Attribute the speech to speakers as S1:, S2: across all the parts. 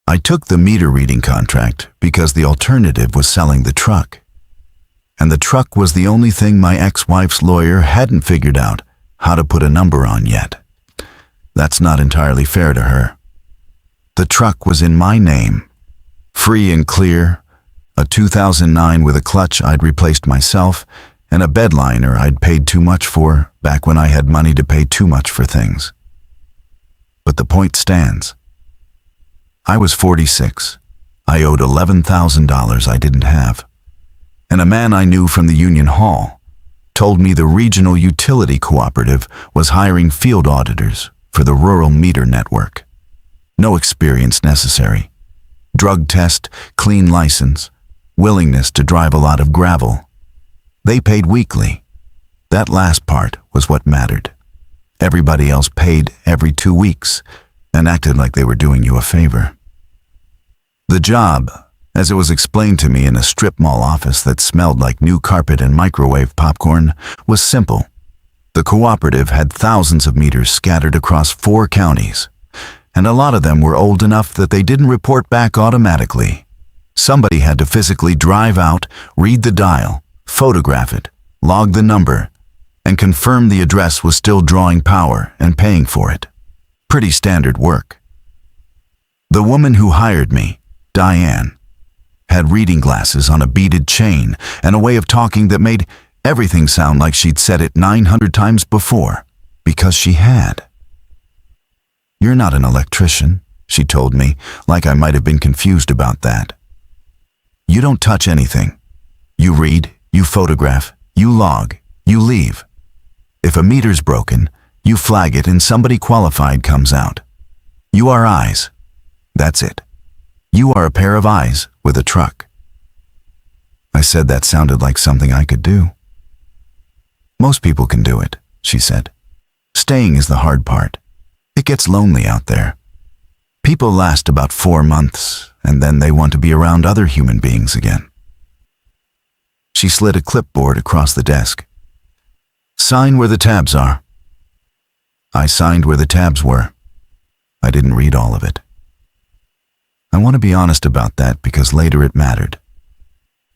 S1: I took the meter reading contract because the alternative was selling the truck. And the truck was the only thing my ex-wife's lawyer hadn't figured out how to put a number on yet. That's not entirely fair to her. The truck was in my name, free and clear, a 2009 with a clutch I'd replaced myself, and a bedliner I'd paid too much for back when I had money to pay too much for things. But the point stands. I was 46. I owed $11,000 I didn't have. And a man I knew from the Union Hall told me the regional utility cooperative was hiring field auditors for the rural meter network. No experience necessary. Drug test, clean license, willingness to drive a lot of gravel. They paid weekly. That last part was what mattered. Everybody else paid every 2 weeks and acted like they were doing you a favor. The job, as it was explained to me in a strip mall office that smelled like new carpet and microwave popcorn, was simple. The cooperative had thousands of meters scattered across 4 counties, and a lot of them were old enough that they didn't report back automatically. Somebody had to physically drive out, read the dial, photograph it, log the number, and confirm the address was still drawing power and paying for it. Pretty standard work. The woman who hired me, Diane, had reading glasses on a beaded chain and a way of talking that made everything sound like she'd said it 900 times before, because she had. "You're not an electrician," she told me, like I might have been confused about that. "You don't touch anything. You read, you photograph, you log, you leave. If a meter's broken, you flag it and somebody qualified comes out. You are eyes. That's it. You are a pair of eyes with a truck." I said that sounded like something I could do. "Most people can do it," she said. "Staying is the hard part. It gets lonely out there. People last about 4 months, and then they want to be around other human beings again." She slid a clipboard across the desk. "Sign where the tabs are." I signed where the tabs were. I didn't read all of it. I want to be honest about that because later it mattered.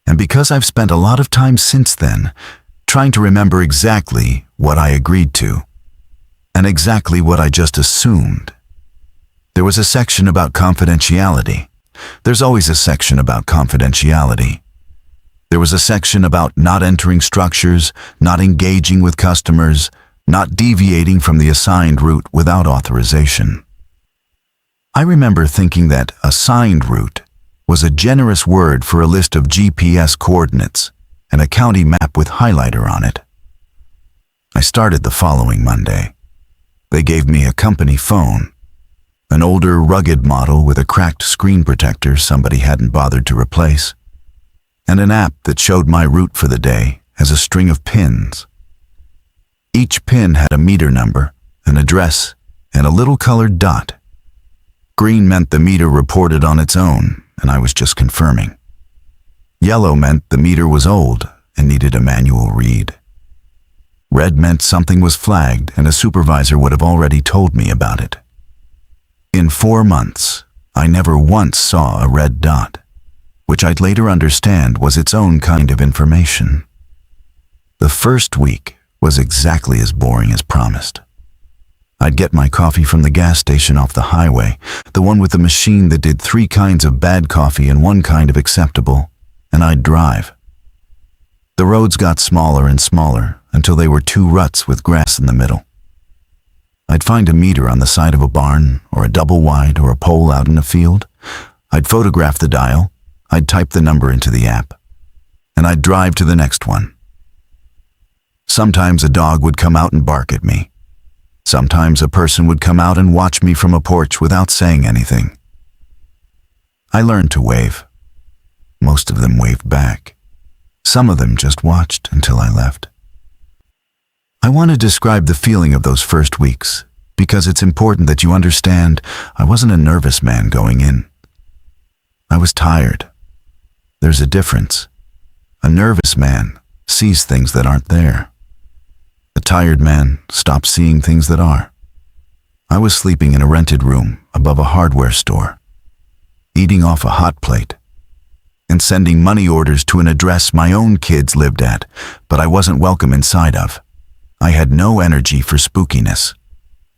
S1: And because I've spent a lot of time since then trying to remember exactly what I agreed to and exactly what I just assumed. There was a section about confidentiality. There's always a section about confidentiality. There was a section about not entering structures, not engaging with customers, not deviating from the assigned route without authorization. I remember thinking that assigned route was a generous word for a list of GPS coordinates and a county map with highlighter on it. I started the following Monday. They gave me a company phone, an older, rugged model with a cracked screen protector somebody hadn't bothered to replace, and an app that showed my route for the day as a string of pins. Each pin had a meter number, an address, and a little colored dot. Green meant the meter reported on its own, and I was just confirming. Yellow meant the meter was old and needed a manual read. Red meant something was flagged and a supervisor would have already told me about it. In 4 months, I never once saw a red dot, which I'd later understand was its own kind of information. The first week was exactly as boring as promised. I'd get my coffee from the gas station off the highway, the one with the machine that did 3 kinds of bad coffee and 1 kind of acceptable, and I'd drive. The roads got smaller and smaller until they were 2 ruts with grass in the middle. I'd find a meter on the side of a barn or a double wide or a pole out in a field. I'd photograph the dial, I'd type the number into the app, and I'd drive to the next one. Sometimes a dog would come out and bark at me. Sometimes a person would come out and watch me from a porch without saying anything. I learned to wave. Most of them waved back. Some of them just watched until I left. I want to describe the feeling of those first weeks because it's important that you understand I wasn't a nervous man going in. I was tired. There's a difference. A nervous man sees things that aren't there. A tired man stops seeing things that are. I was sleeping in a rented room above a hardware store. eating off a hot plate, and sending money orders to an address my own kids lived at, but I wasn't welcome inside of. I had no energy for spookiness.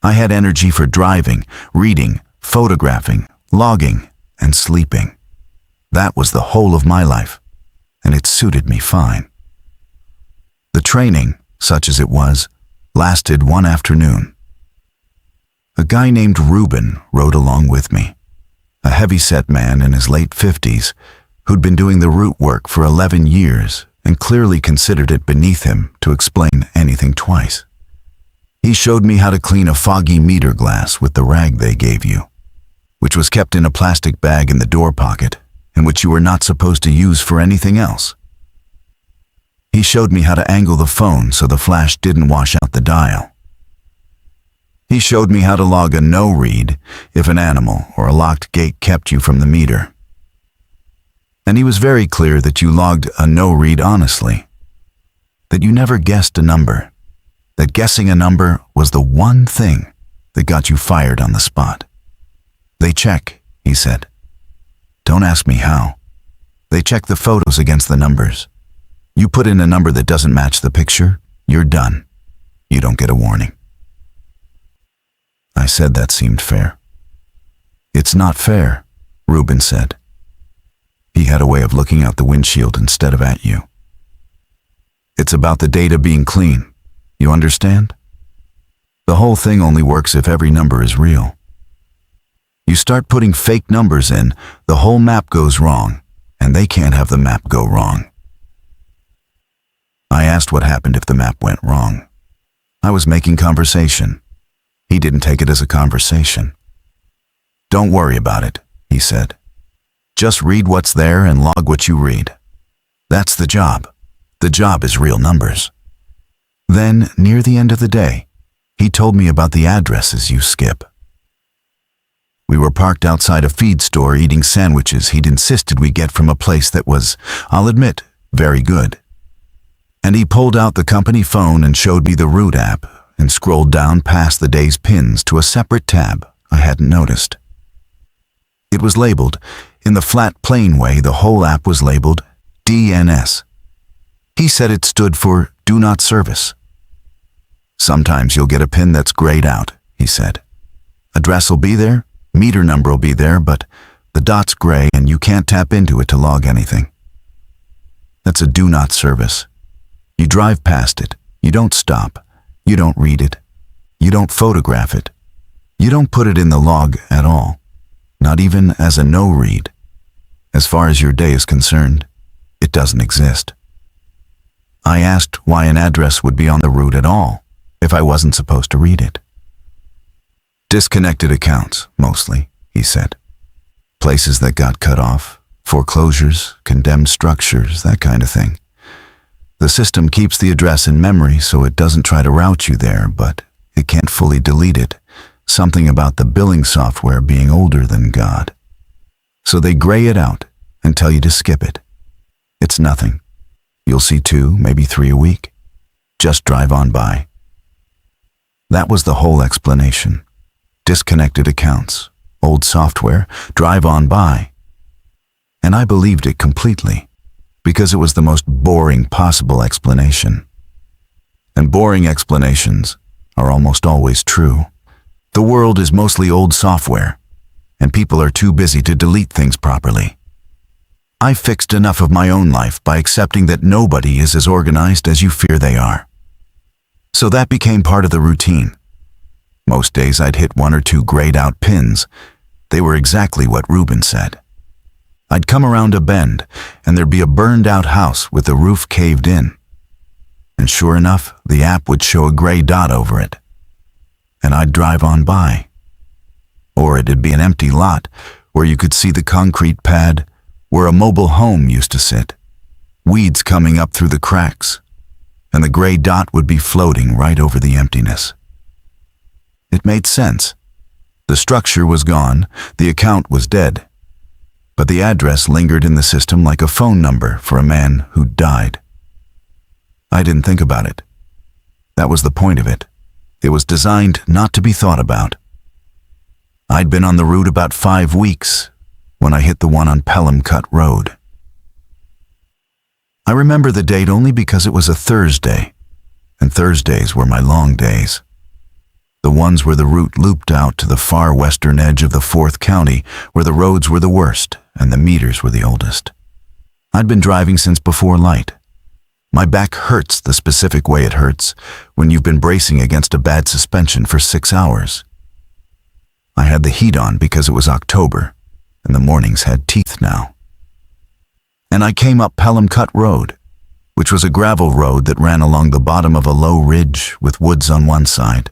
S1: I had energy for driving, reading, photographing, logging, and sleeping. That was the whole of my life, and it suited me fine. The training, such as it was, lasted one afternoon. A guy named Reuben rode along with me, a heavy-set man in his late 50s who'd been doing the route work for 11 years and clearly considered it beneath him to explain anything twice. He showed me how to clean a foggy meter glass with the rag they gave you, which was kept in a plastic bag in the door pocket and which you were not supposed to use for anything else. He showed me how to angle the phone so the flash didn't wash out the dial. He showed me how to log a no-read if an animal or a locked gate kept you from the meter. And he was very clear that you logged a no-read honestly, that you never guessed a number, that guessing a number was the one thing that got you fired on the spot. They check, he said. Don't ask me how. They check the photos against the numbers. You put in a number that doesn't match the picture, you're done. You don't get a warning. I said that seemed fair. It's not fair, Reuben said. He had a way of looking out the windshield instead of at you. It's about the data being clean. You understand? The whole thing only works if every number is real. You start putting fake numbers in, the whole map goes wrong, and they can't have the map go wrong. I asked what happened if the map went wrong. I was making conversation. He didn't take it as a conversation. Don't worry about it, he said. Just read what's there and log what you read. That's the job. The job is real numbers. Then, near the end of the day, he told me about the addresses you skip. We were parked outside a feed store eating sandwiches he'd insisted we get from a place that was, I'll admit, very good. And he pulled out the company phone and showed me the route app and scrolled down past the day's pins to a separate tab I hadn't noticed. It was labeled, in the flat plain way the whole app was labeled, DNS. He said it stood for Do Not Service. Sometimes you'll get a pin that's grayed out, he said. Address will be there, meter number will be there, but the dot's gray and you can't tap into it to log anything. That's a Do Not Service. You drive past it, you don't stop, you don't read it, you don't photograph it, you don't put it in the log at all, not even as a no-read. As far as your day is concerned, it doesn't exist. I asked why an address would be on the route at all if I wasn't supposed to read it. Disconnected accounts, mostly, he said. Places that got cut off, foreclosures, condemned structures, that kind of thing. The system keeps the address in memory so it doesn't try to route you there, but it can't fully delete it. Something about the billing software being older than God. So they gray it out and tell you to skip it. It's nothing. You'll see 2, maybe 3 a week. Just drive on by. That was the whole explanation. Disconnected accounts, old software, drive on by. And I believed it completely, because it was the most boring possible explanation. And boring explanations are almost always true. The world is mostly old software, and people are too busy to delete things properly. I fixed enough of my own life by accepting that nobody is as organized as you fear they are. So that became part of the routine. Most days I'd hit 1 or 2 grayed out pins. They were exactly what Reuben said. I'd come around a bend, and there'd be a burned out house with the roof caved in. And sure enough, the app would show a gray dot over it. And I'd drive on by. Or it'd be an empty lot where you could see the concrete pad where a mobile home used to sit, weeds coming up through the cracks, and the gray dot would be floating right over the emptiness. It made sense. The structure was gone, the account was dead, but the address lingered in the system like a phone number for a man who died. I didn't think about it. That was the point of it. It was designed not to be thought about. I'd been on the route about 5 weeks when I hit the one on Pelham Cut Road. I remember the date only because it was a Thursday, and Thursdays were my long days. The ones where the route looped out to the far western edge of the 4th County, where the roads were the worst and the meters were the oldest. I'd been driving since before light. My back hurts the specific way it hurts when you've been bracing against a bad suspension for 6 hours. I had the heat on because it was October, and the mornings had teeth now. And I came up Pelham Cut Road, which was a gravel road that ran along the bottom of a low ridge with woods on one side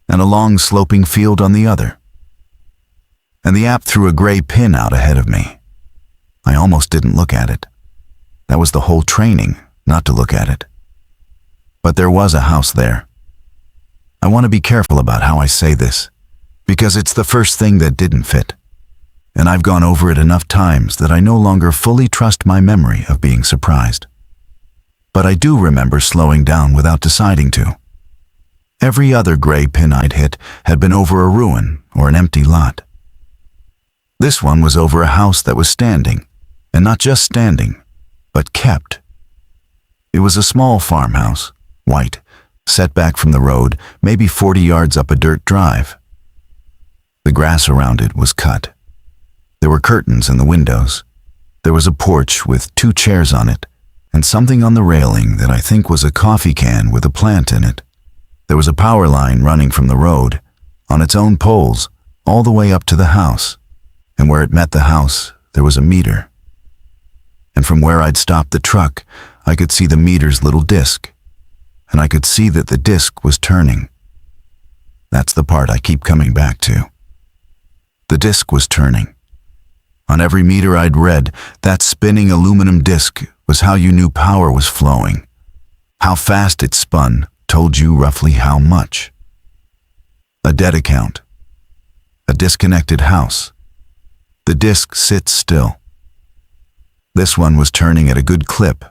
S1: and a long sloping field on the other. And the app threw a gray pin out ahead of me. I almost didn't look at it. That was the whole training, not to look at it. But there was a house there. I want to be careful about how I say this, because it's the first thing that didn't fit. And I've gone over it enough times that I no longer fully trust my memory of being surprised. But I do remember slowing down without deciding to. Every other gray pin I'd hit had been over a ruin or an empty lot. This one was over a house that was standing, and not just standing, but kept. It was a small farmhouse, white, set back from the road, maybe 40 yards up a dirt drive. The grass around it was cut. There were curtains in the windows. There was a porch with 2 chairs on it, and something on the railing that I think was a coffee can with a plant in it. There was a power line running from the road, on its own poles, all the way up to the house, and where it met the house, there was a meter. And from where I'd stopped the truck, I could see the meter's little disc, and I could see that the disc was turning. That's the part I keep coming back to. The disc was turning. On every meter I'd read, that spinning aluminum disc was how you knew power was flowing. How fast it spun told you roughly how much. A dead account. A disconnected house. The disc sits still. This one was turning at a good clip,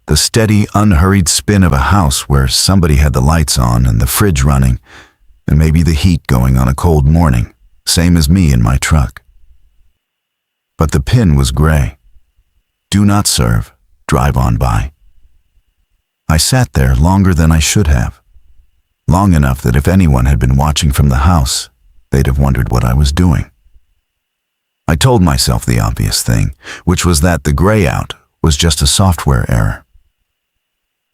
S1: the steady, unhurried spin of a house where somebody had the lights on and the fridge running, and maybe the heat going on a cold morning, same as me in my truck. But the pin was gray. Do not serve, drive on by. I sat there longer than I should have. Long enough that if anyone had been watching from the house, they'd have wondered what I was doing. I told myself the obvious thing, which was that the gray out was just a software error.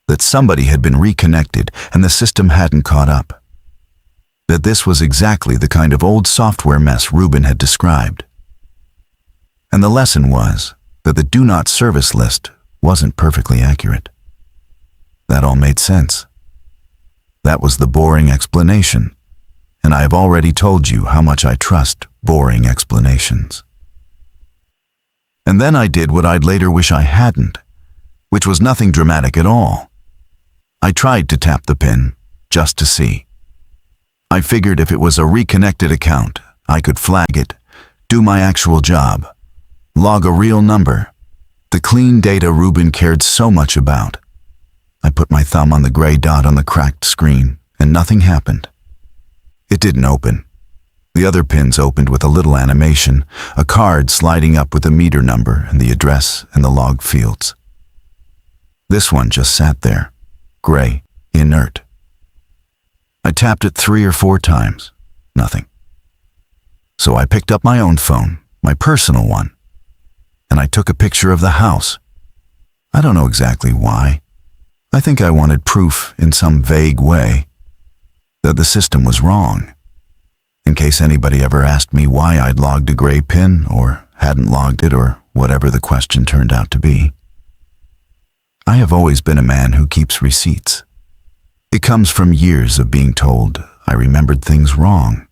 S1: That somebody had been reconnected and the system hadn't caught up. That this was exactly the kind of old software mess Ruben had described. And the lesson was that the do not service list wasn't perfectly accurate. That all made sense. That was the boring explanation, and I have already told you how much I trust boring explanations. And then I did what I'd later wish I hadn't, which was nothing dramatic at all. I tried to tap the pin, just to see. I figured if it was a reconnected account, I could flag it, do my actual job, log a real number, the clean data Ruben cared so much about. I put my thumb on the gray dot on the cracked screen, and nothing happened. It didn't open. The other pins opened with a little animation, a card sliding up with the meter number and the address and the log fields. This one just sat there, gray, inert. I tapped it 3 or 4 times. Nothing. So I picked up my own phone, my personal one, and I took a picture of the house. I don't know exactly why. I think I wanted proof in some vague way that the system was wrong, in case anybody ever asked me why I'd logged a gray pin or hadn't logged it or whatever the question turned out to be. I have always been a man who keeps receipts. It comes from years of being told I remembered things wrong.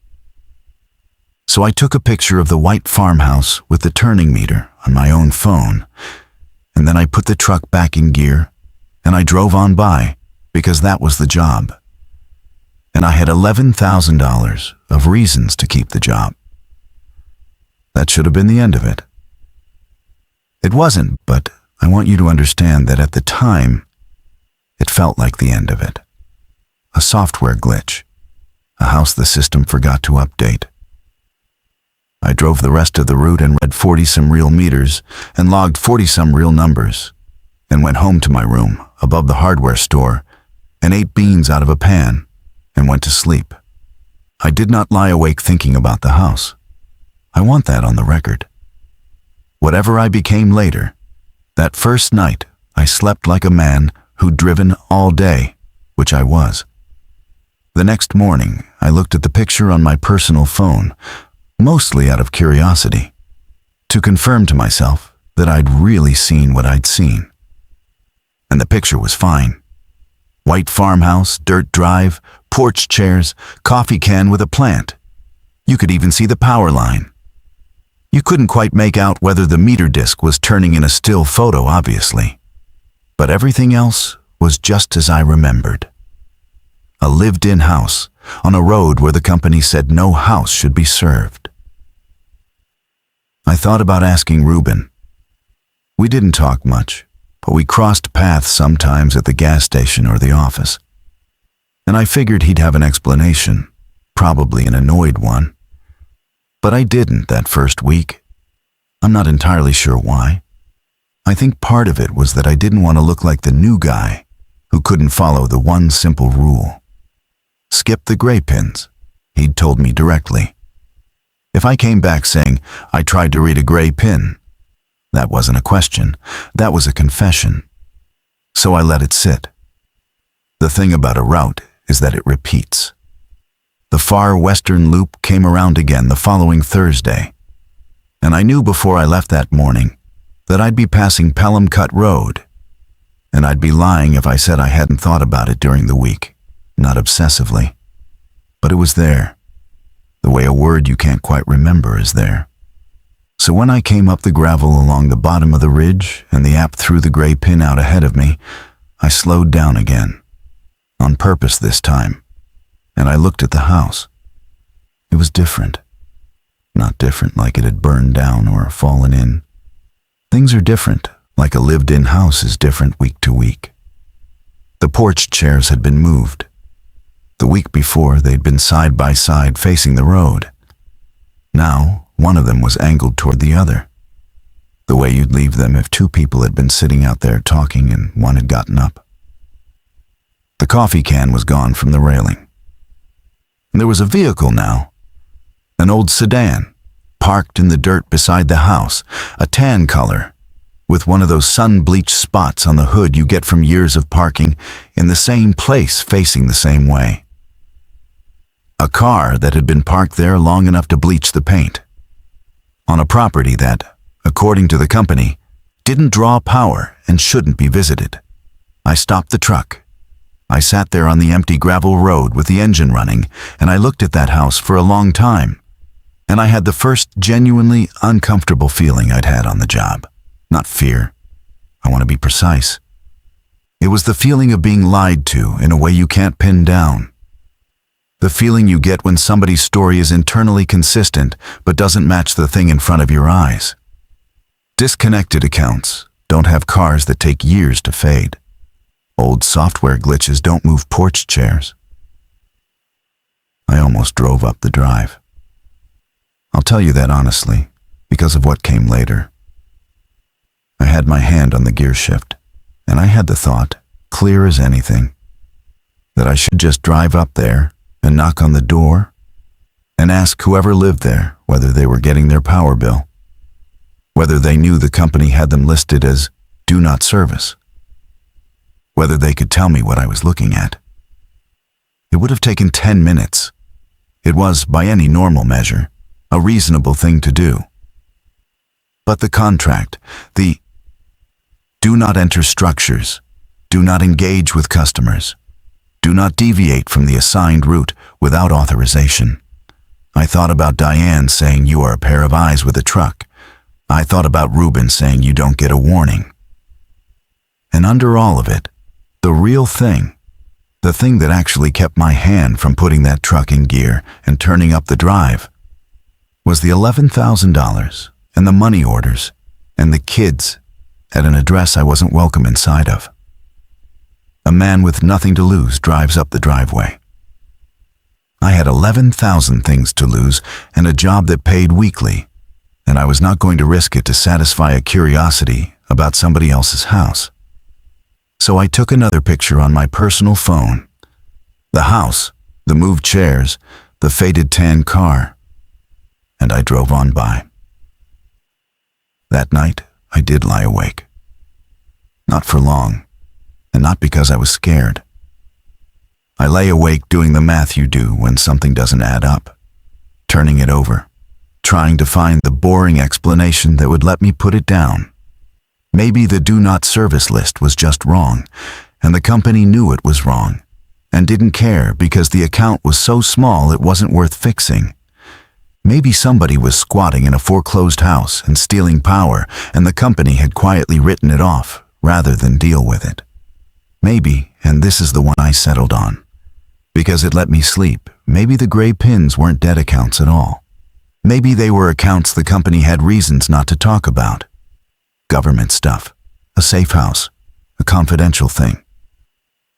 S1: So I took a picture of the white farmhouse with the turning meter on my own phone, and then I put the truck back in gear, and I drove on by, because that was the job. And I had $11,000 of reasons to keep the job. That should have been the end of it. It wasn't, but I want you to understand that at the time, it felt like the end of it. A software glitch. A house the system forgot to update. I drove the rest of the route and read 40-some real meters and logged 40-some real numbers, and went home to my room above the hardware store and ate beans out of a pan and went to sleep. I did not lie awake thinking about the house. I want that on the record. Whatever I became later, that first night I slept like a man who'd driven all day, which I was. The next morning, I looked at the picture on my personal phone, mostly out of curiosity, to confirm to myself that I'd really seen what I'd seen. And the picture was fine. White farmhouse, dirt drive, porch chairs, coffee can with a plant. You could even see the power line. You couldn't quite make out whether the meter disc was turning in a still photo, obviously. But everything else was just as I remembered. A lived-in house on a road where the company said no house should be served. I thought about asking Reuben. We didn't talk much, but we crossed paths sometimes at the gas station or the office. And I figured he'd have an explanation, probably an annoyed one. But I didn't that first week. I'm not entirely sure why. I think part of it was that I didn't want to look like the new guy who couldn't follow the one simple rule. Skip the gray pins, he'd told me directly. If I came back saying I tried to read a gray pin, that wasn't a question, that was a confession. So I let it sit. The thing about a route is that it repeats. The far western loop came around again the following Thursday, and I knew before I left that morning that I'd be passing Pelham Cut Road, and I'd be lying if I said I hadn't thought about it during the week, not obsessively. But it was there, the way a word you can't quite remember is there. So when I came up the gravel along the bottom of the ridge and the app threw the gray pin out ahead of me, I slowed down again, on purpose this time, and I looked at the house. It was different. Not different like it had burned down or fallen in. Things are different, like a lived-in house is different week to week. The porch chairs had been moved. The week before, they'd been side by side facing the road. Now, one of them was angled toward the other, the way you'd leave them if two people had been sitting out there talking and one had gotten up. The coffee can was gone from the railing. There was a vehicle now, an old sedan, parked in the dirt beside the house, a tan color, with one of those sun-bleached spots on the hood you get from years of parking in the same place facing the same way. A car that had been parked there long enough to bleach the paint, on a property that, according to the company, didn't draw power and shouldn't be visited. I stopped the truck. I sat there on the empty gravel road with the engine running, and I looked at that house for a long time, and I had the first genuinely uncomfortable feeling I'd had on the job. Not fear. I want to be precise. It was the feeling of being lied to in a way you can't pin down. The feeling you get when somebody's story is internally consistent but doesn't match the thing in front of your eyes. Disconnected accounts don't have cars that take years to fade. Old software glitches don't move porch chairs. I almost drove up the drive. I'll tell you that honestly, because of what came later. I had my hand on the gear shift, and I had the thought, clear as anything, that I should just drive up there and knock on the door and ask whoever lived there whether they were getting their power bill, whether they knew the company had them listed as do not service, whether they could tell me what I was looking at. It would have taken 10 minutes. It was, by any normal measure, a reasonable thing to do. But the contract, the do not enter structures, do not engage with customers, do not deviate from the assigned route without authorization. I thought about Diane saying you are a pair of eyes with a truck. I thought about Reuben saying you don't get a warning. And under all of it, the real thing, the thing that actually kept my hand from putting that truck in gear and turning up the drive, was the $11,000 and the money orders and the kids at an address I wasn't welcome inside of. A man with nothing to lose drives up the driveway. I had 11,000 things to lose and a job that paid weekly, and I was not going to risk it to satisfy a curiosity about somebody else's house. So I took another picture on my personal phone. The house, the moved chairs, the faded tan car, and I drove on by. That night, I did lie awake. Not for long, and not because I was scared. I lay awake doing the math you do when something doesn't add up, turning it over, trying to find the boring explanation that would let me put it down. Maybe the do not service list was just wrong, and the company knew it was wrong, and didn't care because the account was so small it wasn't worth fixing. Maybe somebody was squatting in a foreclosed house and stealing power, and the company had quietly written it off rather than deal with it. Maybe, and this is the one I settled on, because it let me sleep, maybe the gray pins weren't dead accounts at all. Maybe they were accounts the company had reasons not to talk about. Government stuff, a safe house, a confidential thing.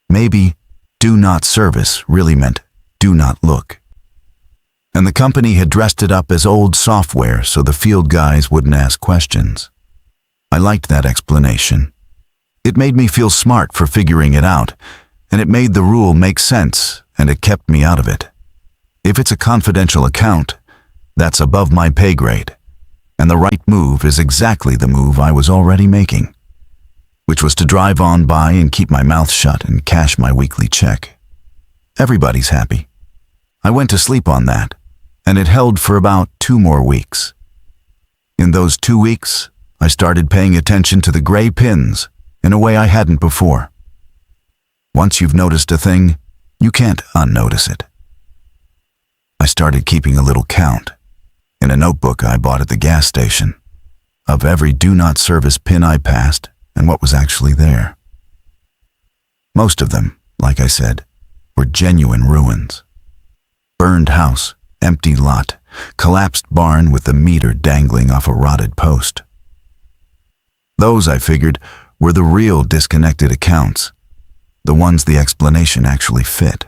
S1: Maybe do not service really meant do not look. And the company had dressed it up as old software so the field guys wouldn't ask questions. I liked that explanation. It made me feel smart for figuring it out, and it made the rule make sense, and it kept me out of it. If it's a confidential account, that's above my pay grade, and the right move is exactly the move I was already making, which was to drive on by and keep my mouth shut and cash my weekly check. Everybody's happy. I went to sleep on that, and it held for about 2 more weeks. In those 2 weeks, I started paying attention to the gray pins in a way I hadn't before. Once you've noticed a thing, you can't unnotice it. I started keeping a little count, in a notebook I bought at the gas station, of every do not service pin I passed and what was actually there. Most of them, like I said, were genuine ruins. Burned house, empty lot, collapsed barn with the meter dangling off a rotted post. Those, I figured, were the real disconnected accounts, the ones the explanation actually fit.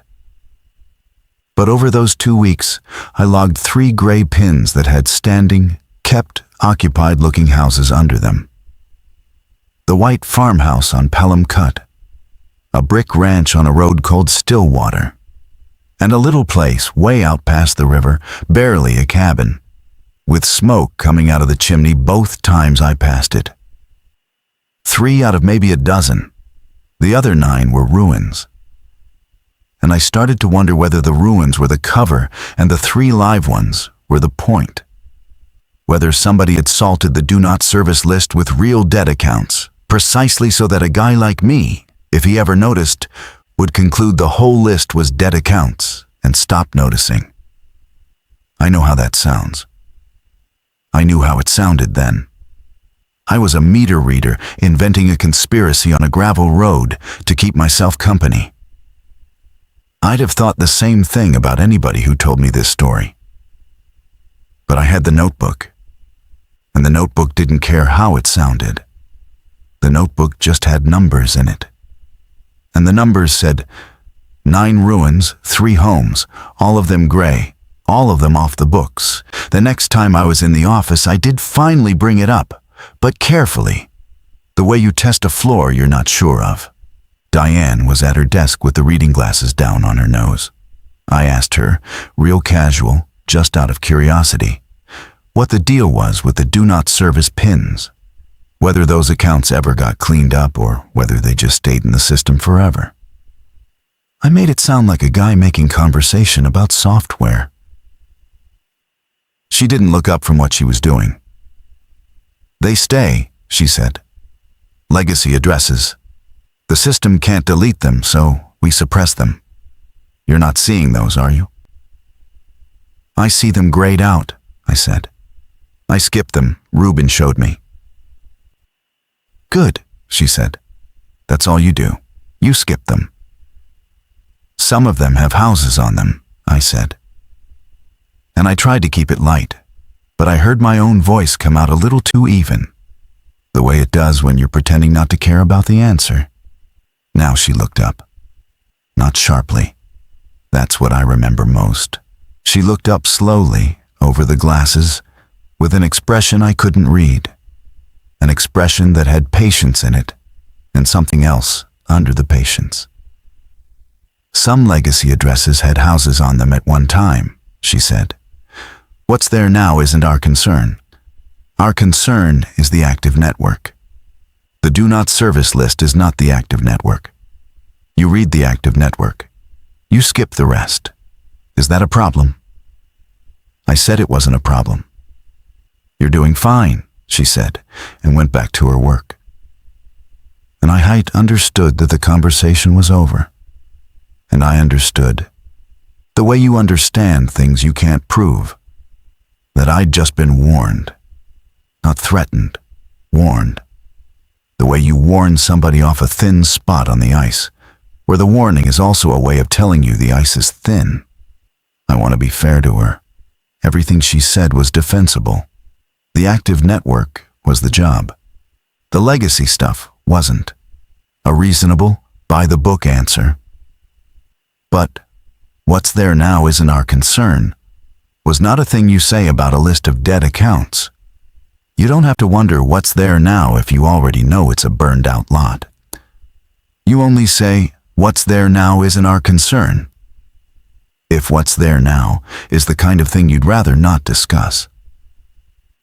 S1: But over those 2 weeks, I logged 3 gray pins that had standing, kept, occupied-looking houses under them. The white farmhouse on Pelham Cut, a brick ranch on a road called Stillwater, and a little place way out past the river, barely a cabin, with smoke coming out of the chimney both times I passed it. 3 out of maybe a dozen. The other 9 were ruins. And I started to wonder whether the ruins were the cover and the 3 live ones were the point. Whether somebody had salted the do not service list with real dead accounts, precisely so that a guy like me, if he ever noticed, would conclude the whole list was dead accounts and stop noticing. I know how that sounds. I knew how it sounded then. I was a meter reader inventing a conspiracy on a gravel road to keep myself company. I'd have thought the same thing about anybody who told me this story. But I had the notebook, and the notebook didn't care how it sounded. The notebook just had numbers in it. And the numbers said 9 ruins, 3 homes, all of them gray, all of them off the books. The next time I was in the office, I did finally bring it up, but carefully, the way you test a floor you're not sure of. Diane was at her desk with the reading glasses down on her nose. I asked her, real casual, just out of curiosity, what the deal was with the do not service pins, whether those accounts ever got cleaned up or whether they just stayed in the system forever. I made it sound like a guy making conversation about software. She didn't look up from what she was doing. They stay, she said. Legacy addresses. The system can't delete them, so we suppress them. You're not seeing those, are you? I see them grayed out, I said. I skipped them, Ruben showed me. Good, she said. That's all you do. You skip them. Some of them have houses on them, I said. And I tried to keep it light, but I heard my own voice come out a little too even, the way it does when you're pretending not to care about the answer. Now she looked up. Not sharply. That's what I remember most. She looked up slowly over the glasses with an expression I couldn't read. An expression that had patience in it and something else under the patience. Some legacy addresses had houses on them at one time, she said. What's there now isn't our concern. Our concern is the active network. The do not service list is not the active network. You read the active network. You skip the rest. Is that a problem? I said it wasn't a problem. You're doing fine, she said, and went back to her work. And I understood that the conversation was over. And I understood, the way you understand things you can't prove, that I'd just been warned. Not threatened, warned. The way you warn somebody off a thin spot on the ice, where the warning is also a way of telling you the ice is thin. I want to be fair to her. Everything she said was defensible. The active network was the job. The legacy stuff wasn't. A reasonable, by-the-book answer. But what's there now isn't our concern was not a thing you say about a list of dead accounts. You don't have to wonder what's there now if you already know it's a burned-out lot. You only say, what's there now isn't our concern. If what's there now is the kind of thing you'd rather not discuss.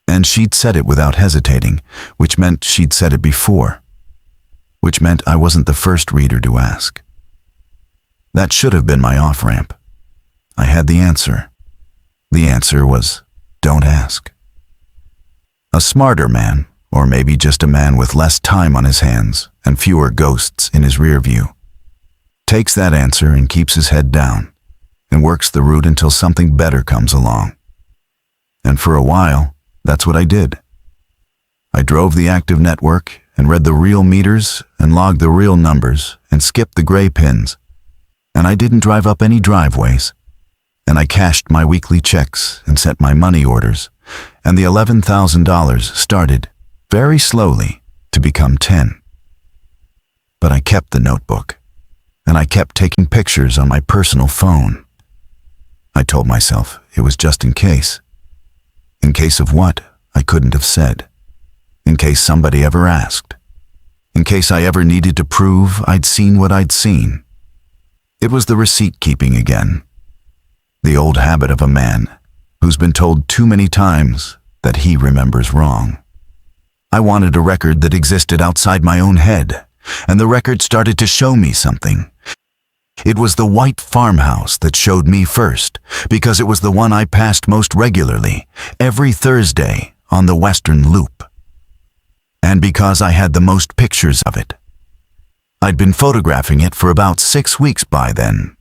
S1: And she'd said it without hesitating, which meant she'd said it before. Which meant I wasn't the first reader to ask. That should have been my off-ramp. I had the answer. The answer was, don't ask. A smarter man, or maybe just a man with less time on his hands and fewer ghosts in his rear view, takes that answer and keeps his head down and works the route until something better comes along. And for a while, that's what I did. I drove the active network and read the real meters and logged the real numbers and skipped the gray pins. And I didn't drive up any driveways. And I cashed my weekly checks and sent my money orders, and the $11,000 started, very slowly, to become 10. But I kept the notebook, and I kept taking pictures on my personal phone. I told myself it was just in case. In case of what, I couldn't have said. In case somebody ever asked. In case I ever needed to prove I'd seen what I'd seen. It was the receipt-keeping again. The old habit of a man who's been told too many times that he remembers wrong. I wanted a record that existed outside my own head, and the record started to show me something. It was the white farmhouse that showed me first, because it was the one I passed most regularly, every Thursday on the Western Loop. And because I had the most pictures of it. I'd been photographing it for about 6 weeks by then.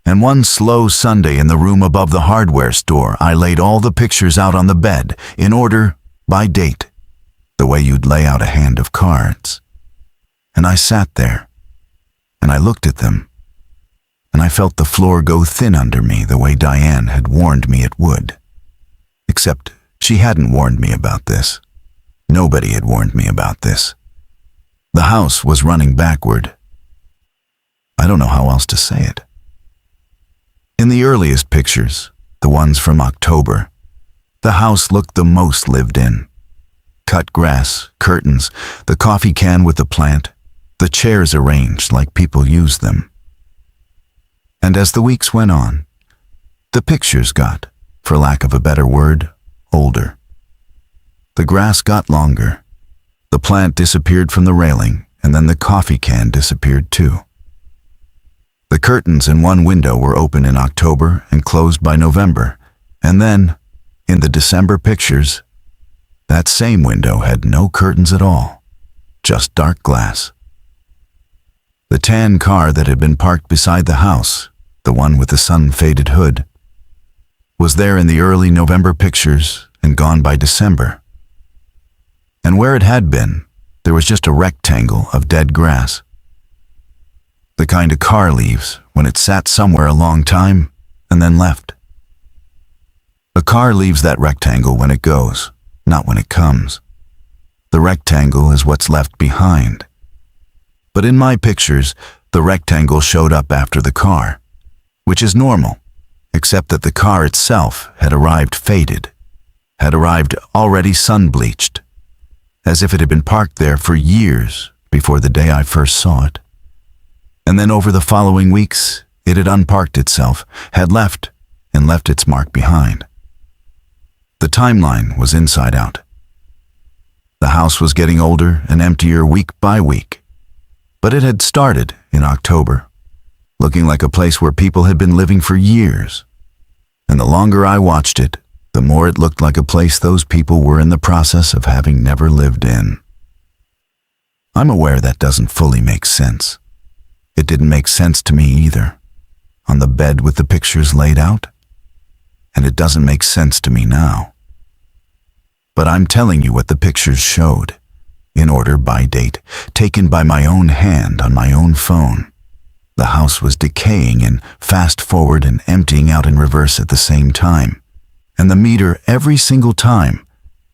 S1: And one slow Sunday in the room above the hardware store, I laid all the pictures out on the bed, in order, by date, the way you'd lay out a hand of cards. And I sat there, and I looked at them, and I felt the floor go thin under me the way Diane had warned me it would. Except she hadn't warned me about this. Nobody had warned me about this. The house was running backward. I don't know how else to say it. In the earliest pictures, the ones from October, the house looked the most lived in. Cut grass, curtains, the coffee can with the plant, the chairs arranged like people used them. And as the weeks went on, the pictures got, for lack of a better word, older. The grass got longer. The plant disappeared from the railing, and then the coffee can disappeared too. The curtains in one window were open in October and closed by November, and then, in the December pictures, that same window had no curtains at all, just dark glass. The tan car that had been parked beside the house, the one with the sun-faded hood, was there in the early November pictures and gone by December. And where it had been, there was just a rectangle of dead grass. The kind a car leaves when it sat somewhere a long time and then left. A car leaves that rectangle when it goes, not when it comes. The rectangle is what's left behind. But in my pictures, the rectangle showed up after the car. which is normal, except that the car itself had arrived faded, had arrived already sun-bleached, as if it had been parked there for years before the day I first saw it. And then over the following weeks, it had unparked itself, had left, and left its mark behind. The timeline was inside out. The house was getting older and emptier week by week, but it had started in October, looking like a place where people had been living for years. And the longer I watched it, the more it looked like a place those people were in the process of having never lived in. I'm aware that doesn't fully make sense. It didn't make sense to me either, on the bed with the pictures laid out, and it doesn't make sense to me now. But I'm telling you what the pictures showed, in order by date, taken by my own hand on my own phone. The house was decaying and fast forward and emptying out in reverse at the same time. And the meter, every single time,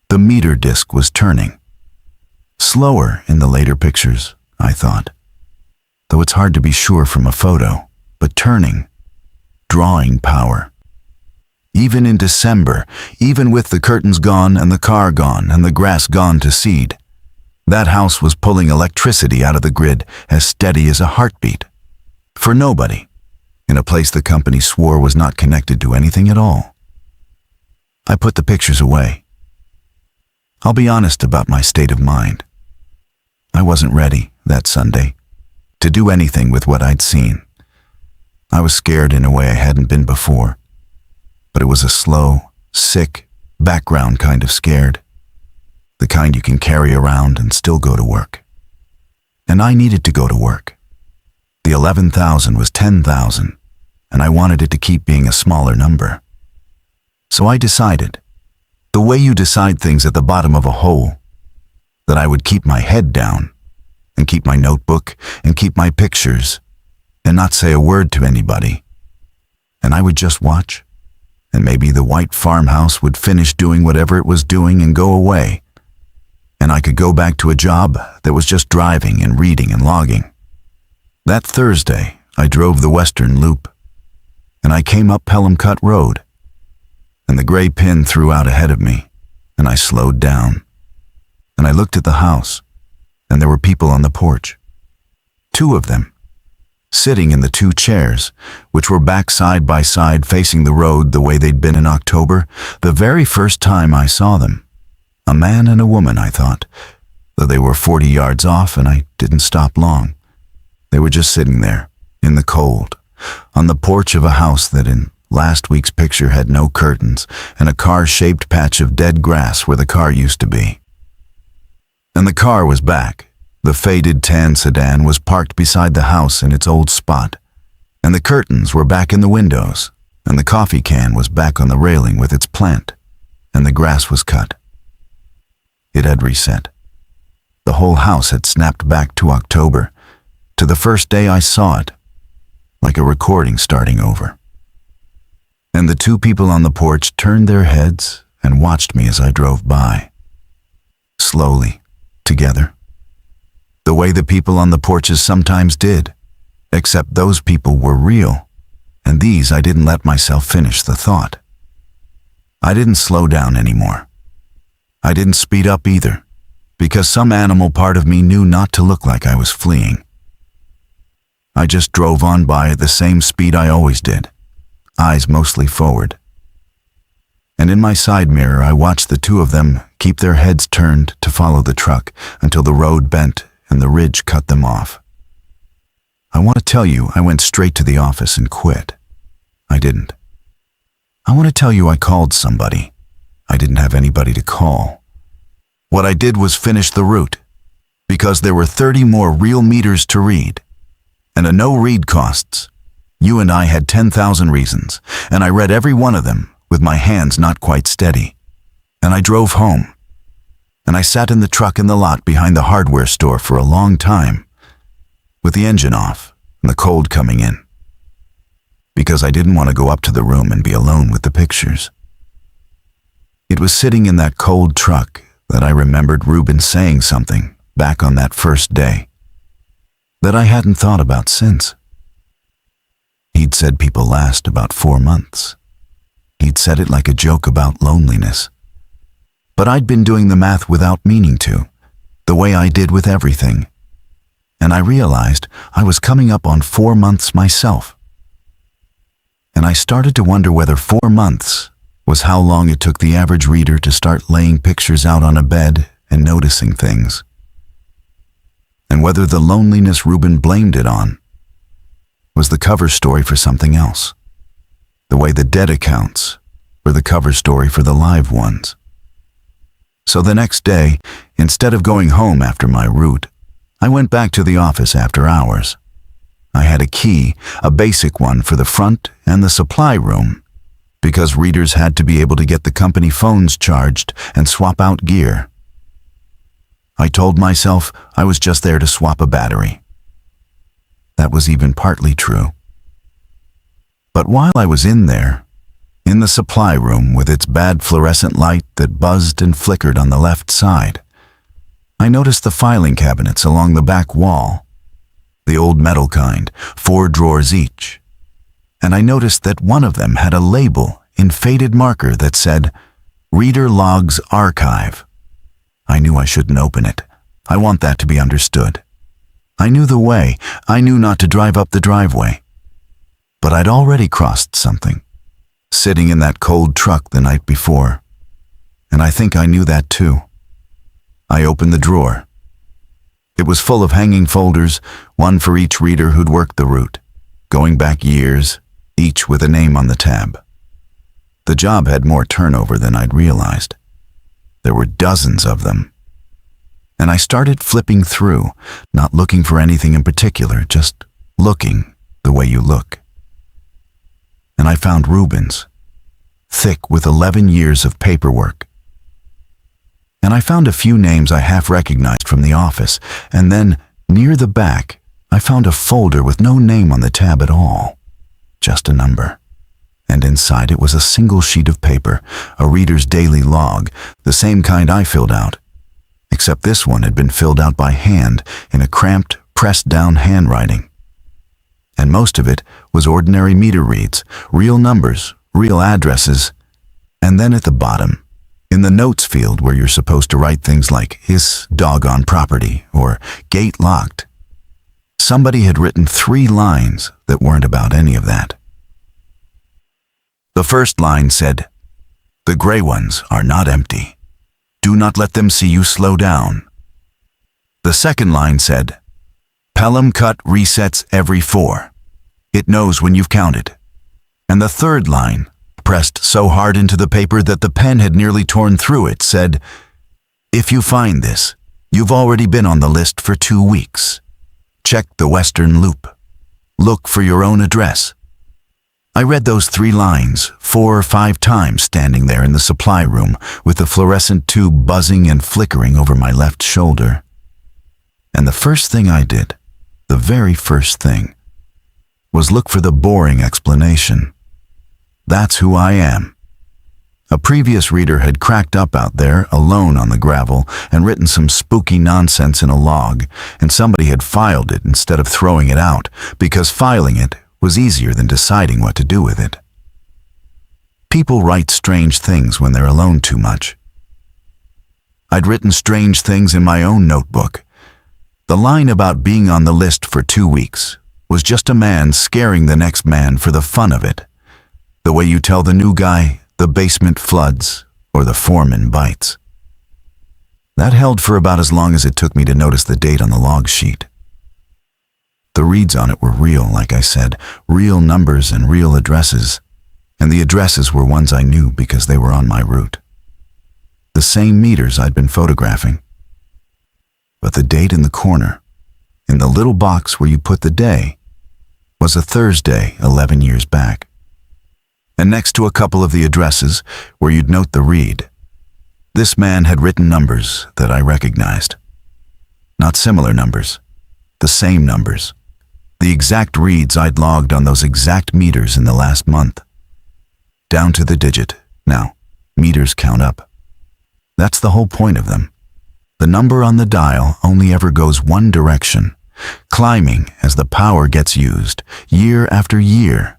S1: the meter disc was turning. Slower in the later pictures, I thought. Though it's hard to be sure from a photo, but turning, drawing power. Even in December, even with the curtains gone and the car gone and the grass gone to seed, that house was pulling electricity out of the grid as steady as a heartbeat. For nobody, in a place the company swore was not connected to anything at all. I put the pictures away. I'll be honest about my state of mind. I wasn't ready, that Sunday, to do anything with what I'd seen. I was scared in a way I hadn't been before, but it was a slow, sick, background kind of scared, the kind you can carry around and still go to work. And I needed to go to work. The 11,000 was 10,000, and I wanted it to keep being a smaller number. So I decided, the way you decide things at the bottom of a hole, that I would keep my head down, and keep my notebook, and keep my pictures, and not say a word to anybody. And I would just watch, and maybe the white farmhouse would finish doing whatever it was doing and go away, and I could go back to a job that was just driving and reading and logging. That Thursday, I drove the Western Loop, and I came up Pelham Cut Road, and the gray pin threw out ahead of me, and I slowed down, and I looked at the house, and there were people on the porch. 2 of them, sitting in the 2 chairs, which were back side by side facing the road the way they'd been in October, the very first time I saw them. A man and a woman, I thought, though they were 40 yards off and I didn't stop long. They were just sitting there, in the cold, on the porch of a house that in last week's picture had no curtains and a car-shaped patch of dead grass where the car used to be. And the car was back. The faded tan sedan was parked beside the house in its old spot, and the curtains were back in the windows, and the coffee can was back on the railing with its plant, and the grass was cut. It had reset. The whole house had snapped back to October, to the first day I saw it, like a recording starting over. And the 2 people on the porch turned their heads and watched me as I drove by. Slowly, together. The way the people on the porches sometimes did, except those people were real, and these I didn't let myself finish the thought. I didn't slow down anymore. I didn't speed up either, because some animal part of me knew not to look like I was fleeing. I just drove on by at the same speed I always did, eyes mostly forward. And in my side mirror, I watched the 2 of them keep their heads turned to follow the truck until the road bent and the ridge cut them off. I want to tell you I went straight to the office and quit. I didn't. I want to tell you I called somebody. I didn't have anybody to call. What I did was finish the route, because there were 30 more real meters to read, and a no-read costs. You and I had 10,000 reasons, and I read every one of them with my hands not quite steady. And I drove home, and I sat in the truck in the lot behind the hardware store for a long time, with the engine off and the cold coming in, because I didn't want to go up to the room and be alone with the pictures. It was sitting in that cold truck that I remembered Reuben saying something back on that first day that I hadn't thought about since. He'd said people last about 4 months. He'd said it like a joke about loneliness. But I'd been doing the math without meaning to, the way I did with everything. And I realized I was coming up on 4 months myself. And I started to wonder whether 4 months was how long it took the average reader to start laying pictures out on a bed and noticing things. And whether the loneliness Reuben blamed it on was the cover story for something else, the way the dead accounts were the cover story for the live ones. So the next day, instead of going home after my route, I went back to the office after hours. I had a key, a basic one for the front and the supply room, because readers had to be able to get the company phones charged and swap out gear. I told myself I was just there to swap a battery. That was even partly true. But while I was in there, in the supply room with its bad fluorescent light that buzzed and flickered on the left side, I noticed the filing cabinets along the back wall, the old metal kind, 4 drawers each. And I noticed that one of them had a label in faded marker that said, Reader Logs Archive. I knew I shouldn't open it. I want that to be understood. I knew the way. I knew not to drive up the driveway. But I'd already crossed something, sitting in that cold truck the night before. And I think I knew that too. I opened the drawer. It was full of hanging folders, one for each reader who'd worked the route, going back years, each with a name on the tab. The job had more turnover than I'd realized. There were dozens of them. And I started flipping through, not looking for anything in particular, just looking the way you look. And I found Reuben's, thick with 11 years of paperwork. And I found a few names I half recognized from the office, and then, near the back, I found a folder with no name on the tab at all, just a number. And inside it was a single sheet of paper, a reader's daily log, the same kind I filled out, except this one had been filled out by hand in a cramped, pressed-down handwriting. And most of it was ordinary meter reads, real numbers, real addresses, and then at the bottom, in the notes field where you're supposed to write things like, is doggone property, or gate locked, somebody had written 3 lines that weren't about any of that. The first line said, "The gray ones are not empty. Do not let them see you slow down." The second line said, "Pelham cut resets every 4. It knows when you've counted." And the third line, pressed so hard into the paper that the pen had nearly torn through it, said, "If you find this, you've already been on the list for 2 weeks. Check the Western Loop. Look for your own address." I read those 3 lines 4 or 5 times standing there in the supply room with the fluorescent tube buzzing and flickering over my left shoulder. And the first thing I did, the very first thing, was look for the boring explanation. That's who I am. A previous reader had cracked up out there alone on the gravel and written some spooky nonsense in a log, and somebody had filed it instead of throwing it out, because filing it was easier than deciding what to do with it. People write strange things when they're alone too much. I'd written strange things in my own notebook. The line about being on the list for 2 weeks was just a man scaring the next man for the fun of it, the way you tell the new guy the basement floods or the foreman bites. That held for about as long as it took me to notice the date on the log sheet. The reads on it were real, like I said, real numbers and real addresses, and the addresses were ones I knew because they were on my route. The same meters I'd been photographing. But the date in the corner, in the little box where you put the day, was a Thursday 11 years back. And next to a couple of the addresses, where you'd note the read, this man had written numbers that I recognized. Not similar numbers, the same numbers. The exact reads I'd logged on those exact meters in the last month. Down to the digit. Now, meters count up. That's the whole point of them. The number on the dial only ever goes one direction, climbing as the power gets used year after year,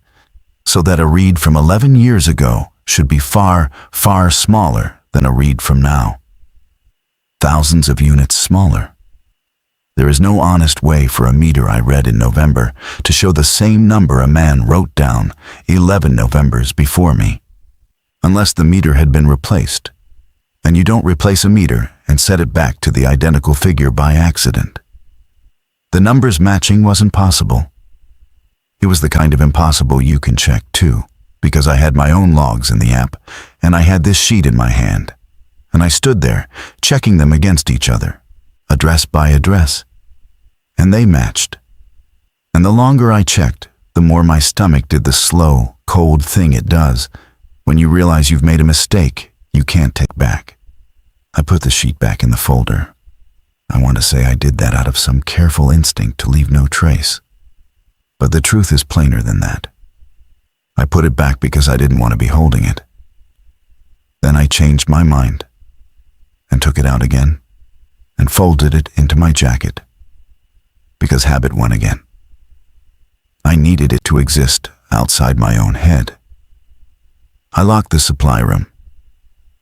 S1: so that a read from 11 years ago should be far, far smaller than a read from now. Thousands of units smaller. There is no honest way for a meter I read in November to show the same number a man wrote down 11 Novembers before me, unless the meter had been replaced. And you don't replace a meter and set it back to the identical figure by accident. The numbers matching wasn't possible. It was the kind of impossible you can check too, because I had my own logs in the app, and I had this sheet in my hand, and I stood there checking them against each other, address by address, and they matched. And the longer I checked, the more my stomach did the slow, cold thing it does when you realize you've made a mistake you can't take back. I put the sheet back in the folder. I want to say I did that out of some careful instinct to leave no trace. But the truth is plainer than that. I put it back because I didn't want to be holding it. Then I changed my mind and took it out again and folded it into my jacket because habit won again. I needed it to exist outside my own head. I locked the supply room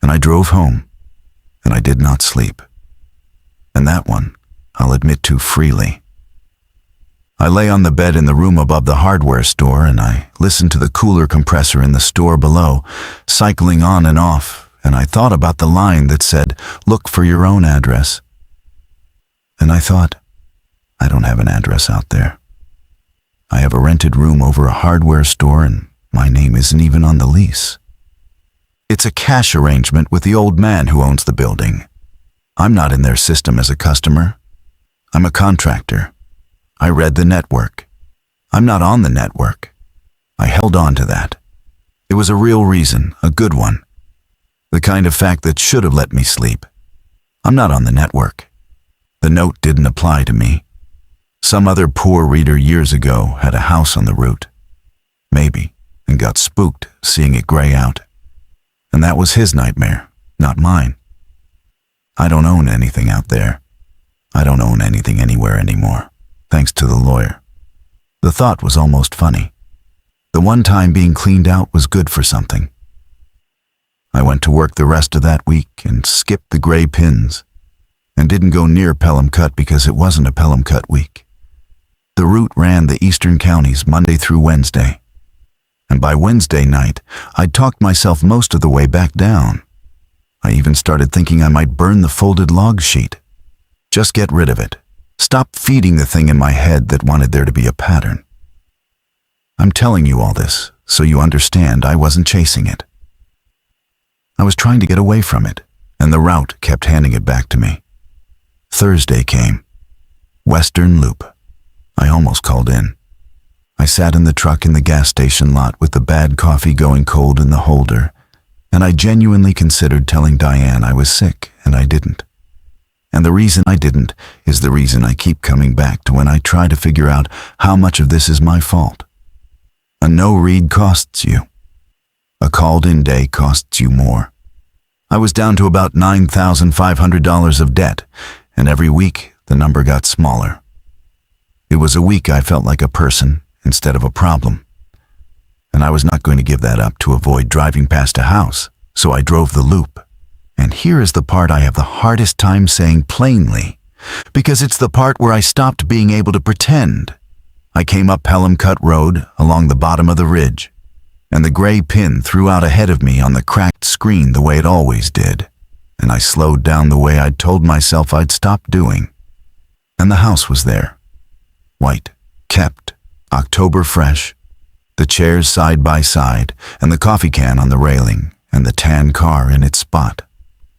S1: and I drove home, and I did not sleep. And that one I'll admit to freely. I lay on the bed in the room above the hardware store, and I listened to the cooler compressor in the store below, cycling on and off, and I thought about the line that said, "Look for your own address." And I thought, I don't have an address out there. I have a rented room over a hardware store, and my name isn't even on the lease. It's a cash arrangement with the old man who owns the building. I'm not in their system as a customer. I'm a contractor. I read the network. I'm not on the network. I held on to that. It was a real reason, a good one. The kind of fact that should have let me sleep. I'm not on the network. The note didn't apply to me. Some other poor reader years ago had a house on the route. Maybe, and got spooked seeing it gray out. And that was his nightmare, not mine. I don't own anything out there. I don't own anything anywhere anymore, thanks to the lawyer. The thought was almost funny. The one time being cleaned out was good for something. I went to work the rest of that week and skipped the gray pins, and didn't go near Pelham Cut because it wasn't a Pelham Cut week. The route ran the eastern counties Monday through Wednesday. And by Wednesday night, I'd talked myself most of the way back down. I even started thinking I might burn the folded log sheet. Just get rid of it. Stop feeding the thing in my head that wanted there to be a pattern. I'm telling you all this so you understand I wasn't chasing it. I was trying to get away from it, and the route kept handing it back to me. Thursday came. Western Loop. I almost called in. I sat in the truck in the gas station lot with the bad coffee going cold in the holder, and I genuinely considered telling Diane I was sick, and I didn't. And the reason I didn't is the reason I keep coming back to when I try to figure out how much of this is my fault. A no-read costs you. A called-in day costs you more. I was down to about $9,500 of debt, and every week the number got smaller. It was a week I felt like a person instead of a problem. And I was not going to give that up to avoid driving past a house, so I drove the loop. And here is the part I have the hardest time saying plainly, because it's the part where I stopped being able to pretend. I came up Pelham Cut Road along the bottom of the ridge, and the gray pin threw out ahead of me on the cracked screen the way it always did, and I slowed down the way I'd told myself I'd stop doing. And the house was there. White, kept, October fresh, the chairs side by side, and the coffee can on the railing, and the tan car in its spot,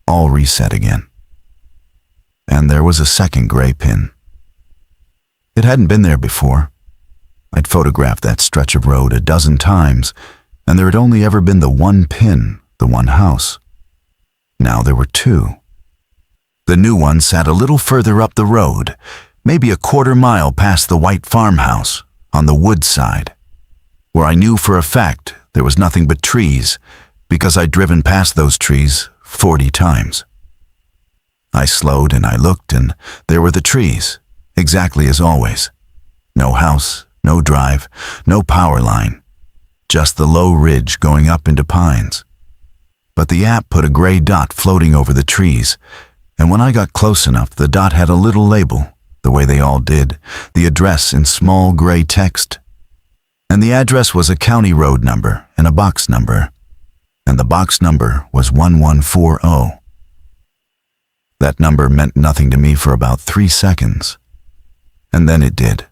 S1: all reset again. And there was a second gray pin. It hadn't been there before. I'd photographed that stretch of road a dozen times, and there had only ever been the one pin, the one house. Now there were two. The new one sat a little further up the road, maybe a quarter mile past the white farmhouse, on the wood side, where I knew for a fact there was nothing but trees, because I'd driven past those trees 40 times. I slowed and I looked, and there were the trees, Exactly as always. No house, no drive, no power line. Just the low ridge going up into pines. But the app put a gray dot floating over the trees, and when I got close enough, the dot had a little label, the way they all did, the address in small gray text. And the address was a county road number and a box number. And the box number was 1140. That number meant nothing to me for about 3 seconds. And then it did.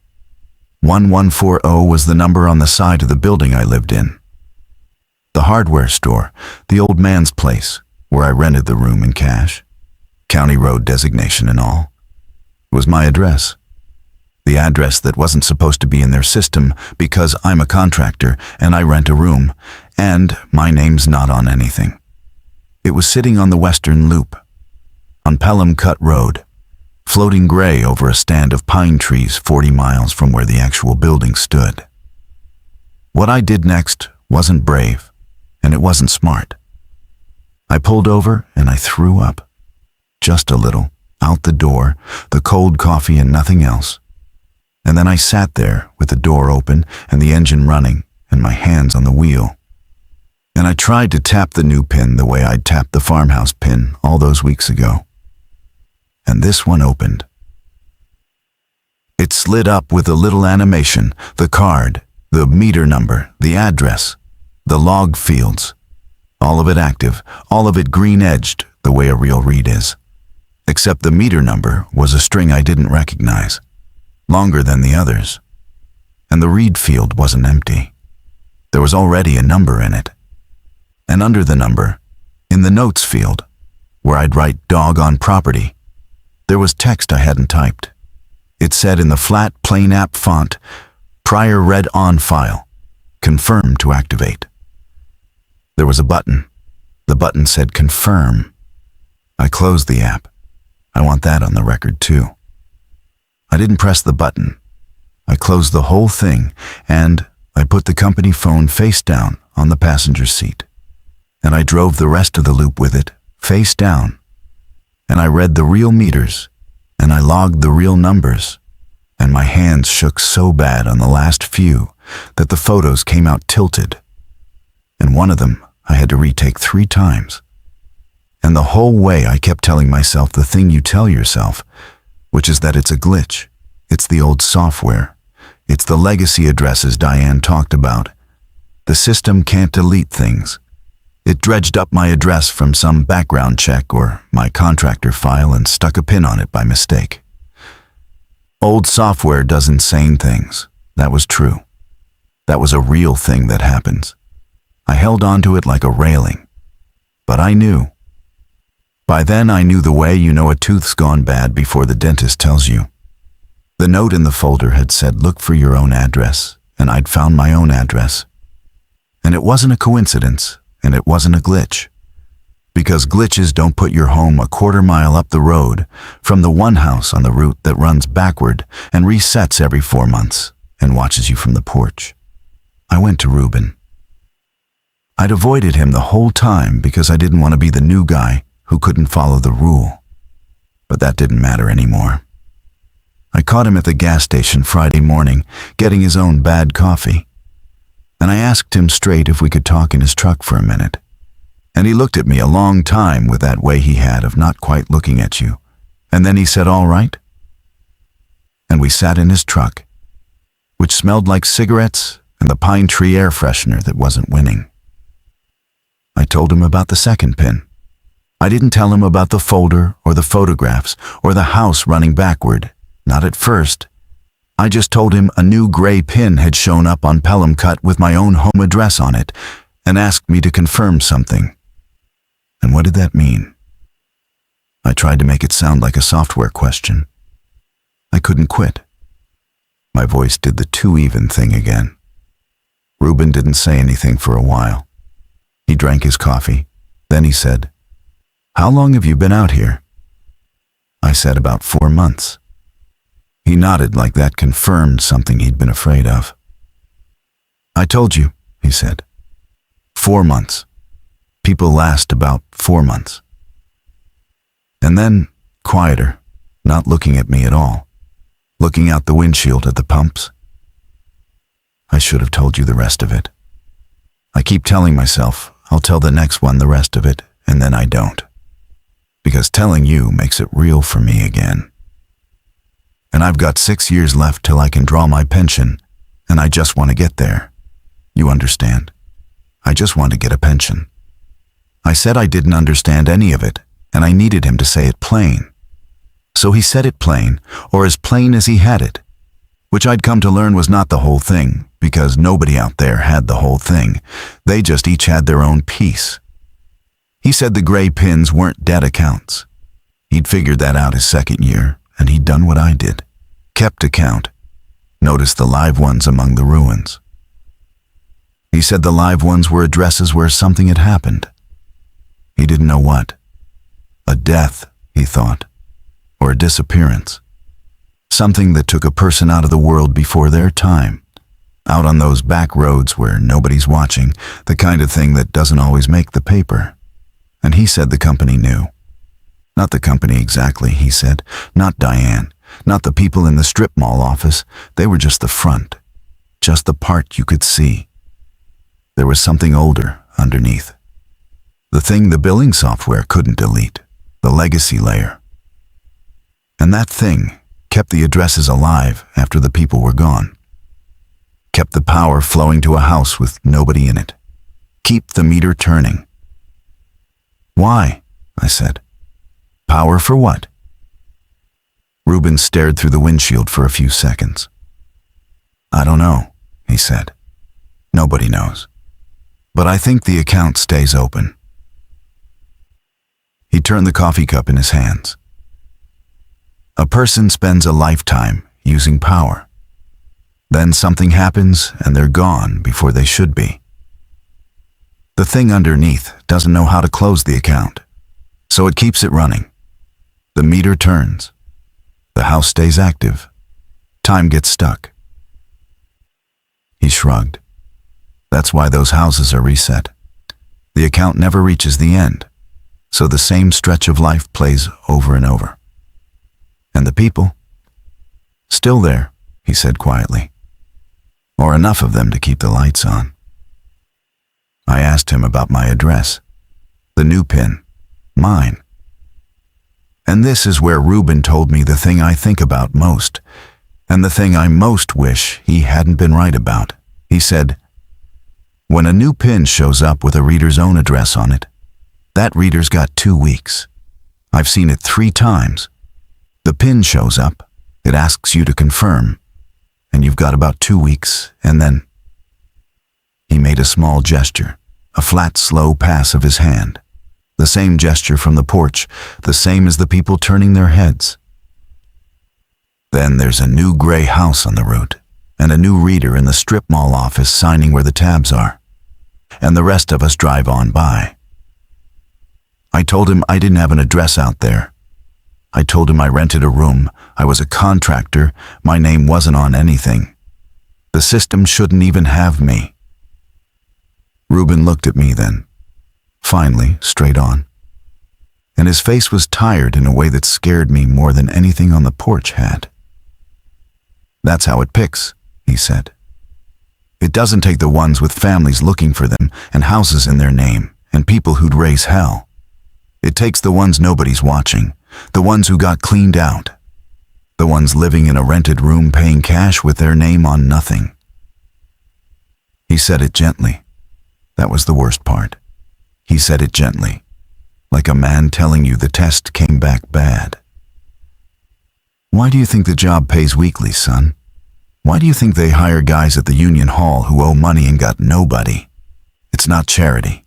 S1: 1140 was the number on the side of the building I lived in. The hardware store, the old man's place, where I rented the room in cash, county road designation and all, was my address. The address that wasn't supposed to be in their system because I'm a contractor and I rent a room, and my name's not on anything. It was sitting on the Western Loop, on Pelham Cut Road, floating gray over a stand of pine trees 40 miles from where the actual building stood. What I did next wasn't brave, and it wasn't smart. I pulled over and I threw up. Just a little, out the door, the cold coffee and nothing else. And then I sat there with the door open and the engine running and my hands on the wheel. And I tried to tap the new pin the way I'd tapped the farmhouse pin all those weeks ago. And this one opened. It slid up with a little animation, the card, the meter number, the address, the log fields. All of it active, all of it green-edged, the way a real read is. Except the meter number was a string I didn't recognize, longer than the others. And the read field wasn't empty. There was already a number in it. And under the number, in the notes field, where I'd write dog on property, there was text I hadn't typed. It said in the flat, plain app font, prior read on file, confirm to activate. There was a button. The button said confirm. I closed the app. I want that on the record too. I didn't press the button. I closed the whole thing, and I put the company phone face down on the passenger seat. And I drove the rest of the loop with it, face down. And I read the real meters, and I logged the real numbers, and my hands shook so bad on the last few that the photos came out tilted. And one of them I had to retake 3 times. And the whole way I kept telling myself the thing you tell yourself, which is that it's a glitch. It's the old software. It's the legacy addresses Diane talked about. The system can't delete things. It dredged up my address from some background check or my contractor file and stuck a pin on it by mistake. Old software does insane things. That was true. That was a real thing that happens. I held onto it like a railing. But I knew. By then I knew the way you know a tooth's gone bad before the dentist tells you. The note in the folder had said look for your own address, and I'd found my own address. And it wasn't a coincidence, and it wasn't a glitch. Because glitches don't put your home a quarter mile up the road from the one house on the route that runs backward and resets every 4 months and watches you from the porch. I went to Ruben. I'd avoided him the whole time because I didn't want to be the new guy who couldn't follow the rule. But that didn't matter anymore. I caught him at the gas station Friday morning, getting his own bad coffee. And I asked him straight if we could talk in his truck for a minute. And he looked at me a long time with that way he had of not quite looking at you. And then he said, all right. And we sat in his truck, which smelled like cigarettes and the pine tree air freshener that wasn't winning. I told him about the second pin. I didn't tell him about the folder or the photographs or the house running backward, not at first. I just told him a new gray pin had shown up on Pelham Cut with my own home address on it and asked me to confirm something. And what did that mean? I tried to make it sound like a software question. I couldn't quit. My voice did the too even thing again. Ruben didn't say anything for a while. He drank his coffee. Then he said, how long have you been out here? I said about 4 months. He nodded like that confirmed something he'd been afraid of. I told you, he said. 4 months. People last about 4 months. And then, quieter, not looking at me at all. looking out the windshield at the pumps. I should have told you the rest of it. I keep telling myself I'll tell the next one the rest of it, and then I don't. Because telling you makes it real for me again. And I've got 6 years left till I can draw my pension, and I just want to get there. You understand? I just want to get a pension. I said I didn't understand any of it, and I needed him to say it plain. So he said it plain, or as plain as he had it, which I'd come to learn was not the whole thing, because nobody out there had the whole thing. They just each had their own piece. He said the gray pins weren't dead accounts. He'd figured that out his second year, and he'd done what I did. Kept account. Noticed the live ones among the ruins. He said the live ones were addresses where something had happened. He didn't know what. A death, he thought, or a disappearance. Something that took a person out of the world before their time. Out on those back roads where nobody's watching, the kind of thing that doesn't always make the paper. And he said the company knew. Not the company exactly, he said. Not Diane. Not the people in the strip mall office. They were just the front. Just the part you could see. There was something older underneath. The thing the billing software couldn't delete. The legacy layer. And that thing kept the addresses alive after the people were gone. Kept the power flowing to a house with nobody in it. Keep the meter turning. Why? I said. Power for what? Reuben stared through the windshield for a few seconds. I don't know, he said. Nobody knows. But I think the account stays open. He turned the coffee cup in his hands. A person spends a lifetime using power. Then something happens and they're gone before they should be. The thing underneath doesn't know how to close the account, so it keeps it running. The meter turns. The house stays active. Time gets stuck. He shrugged. That's why those houses are reset. The account never reaches the end, so the same stretch of life plays over and over. And the people? Still there, he said quietly. Or enough of them to keep the lights on. I asked him about my address. The new pin. Mine. And this is where Reuben told me the thing I think about most, and the thing I most wish he hadn't been right about. He said, when a new pin shows up with a reader's own address on it, that reader's got 2 weeks. I've seen it 3 times. The pin shows up, it asks you to confirm, and you've got about 2 weeks, and then... He made a small gesture, a flat, slow pass of his hand. The same gesture from the porch, the same as the people turning their heads. Then there's a new gray house on the route, and a new reader in the strip mall office signing where the tabs are. And the rest of us drive on by. I told him I didn't have an address out there. I told him I rented a room, I was a contractor, my name wasn't on anything. The system shouldn't even have me. Reuben looked at me then, finally, straight on. And his face was tired in a way that scared me more than anything on the porch had. That's how it picks, he said. It doesn't take the ones with families looking for them and houses in their name and people who'd raise hell. It takes the ones nobody's watching, the ones who got cleaned out, the ones living in a rented room paying cash with their name on nothing. He said it gently. That was the worst part. He said it gently, like a man telling you the test came back bad. Why do you think the job pays weekly, son? Why do you think they hire guys at the union hall who owe money and got nobody? It's not charity.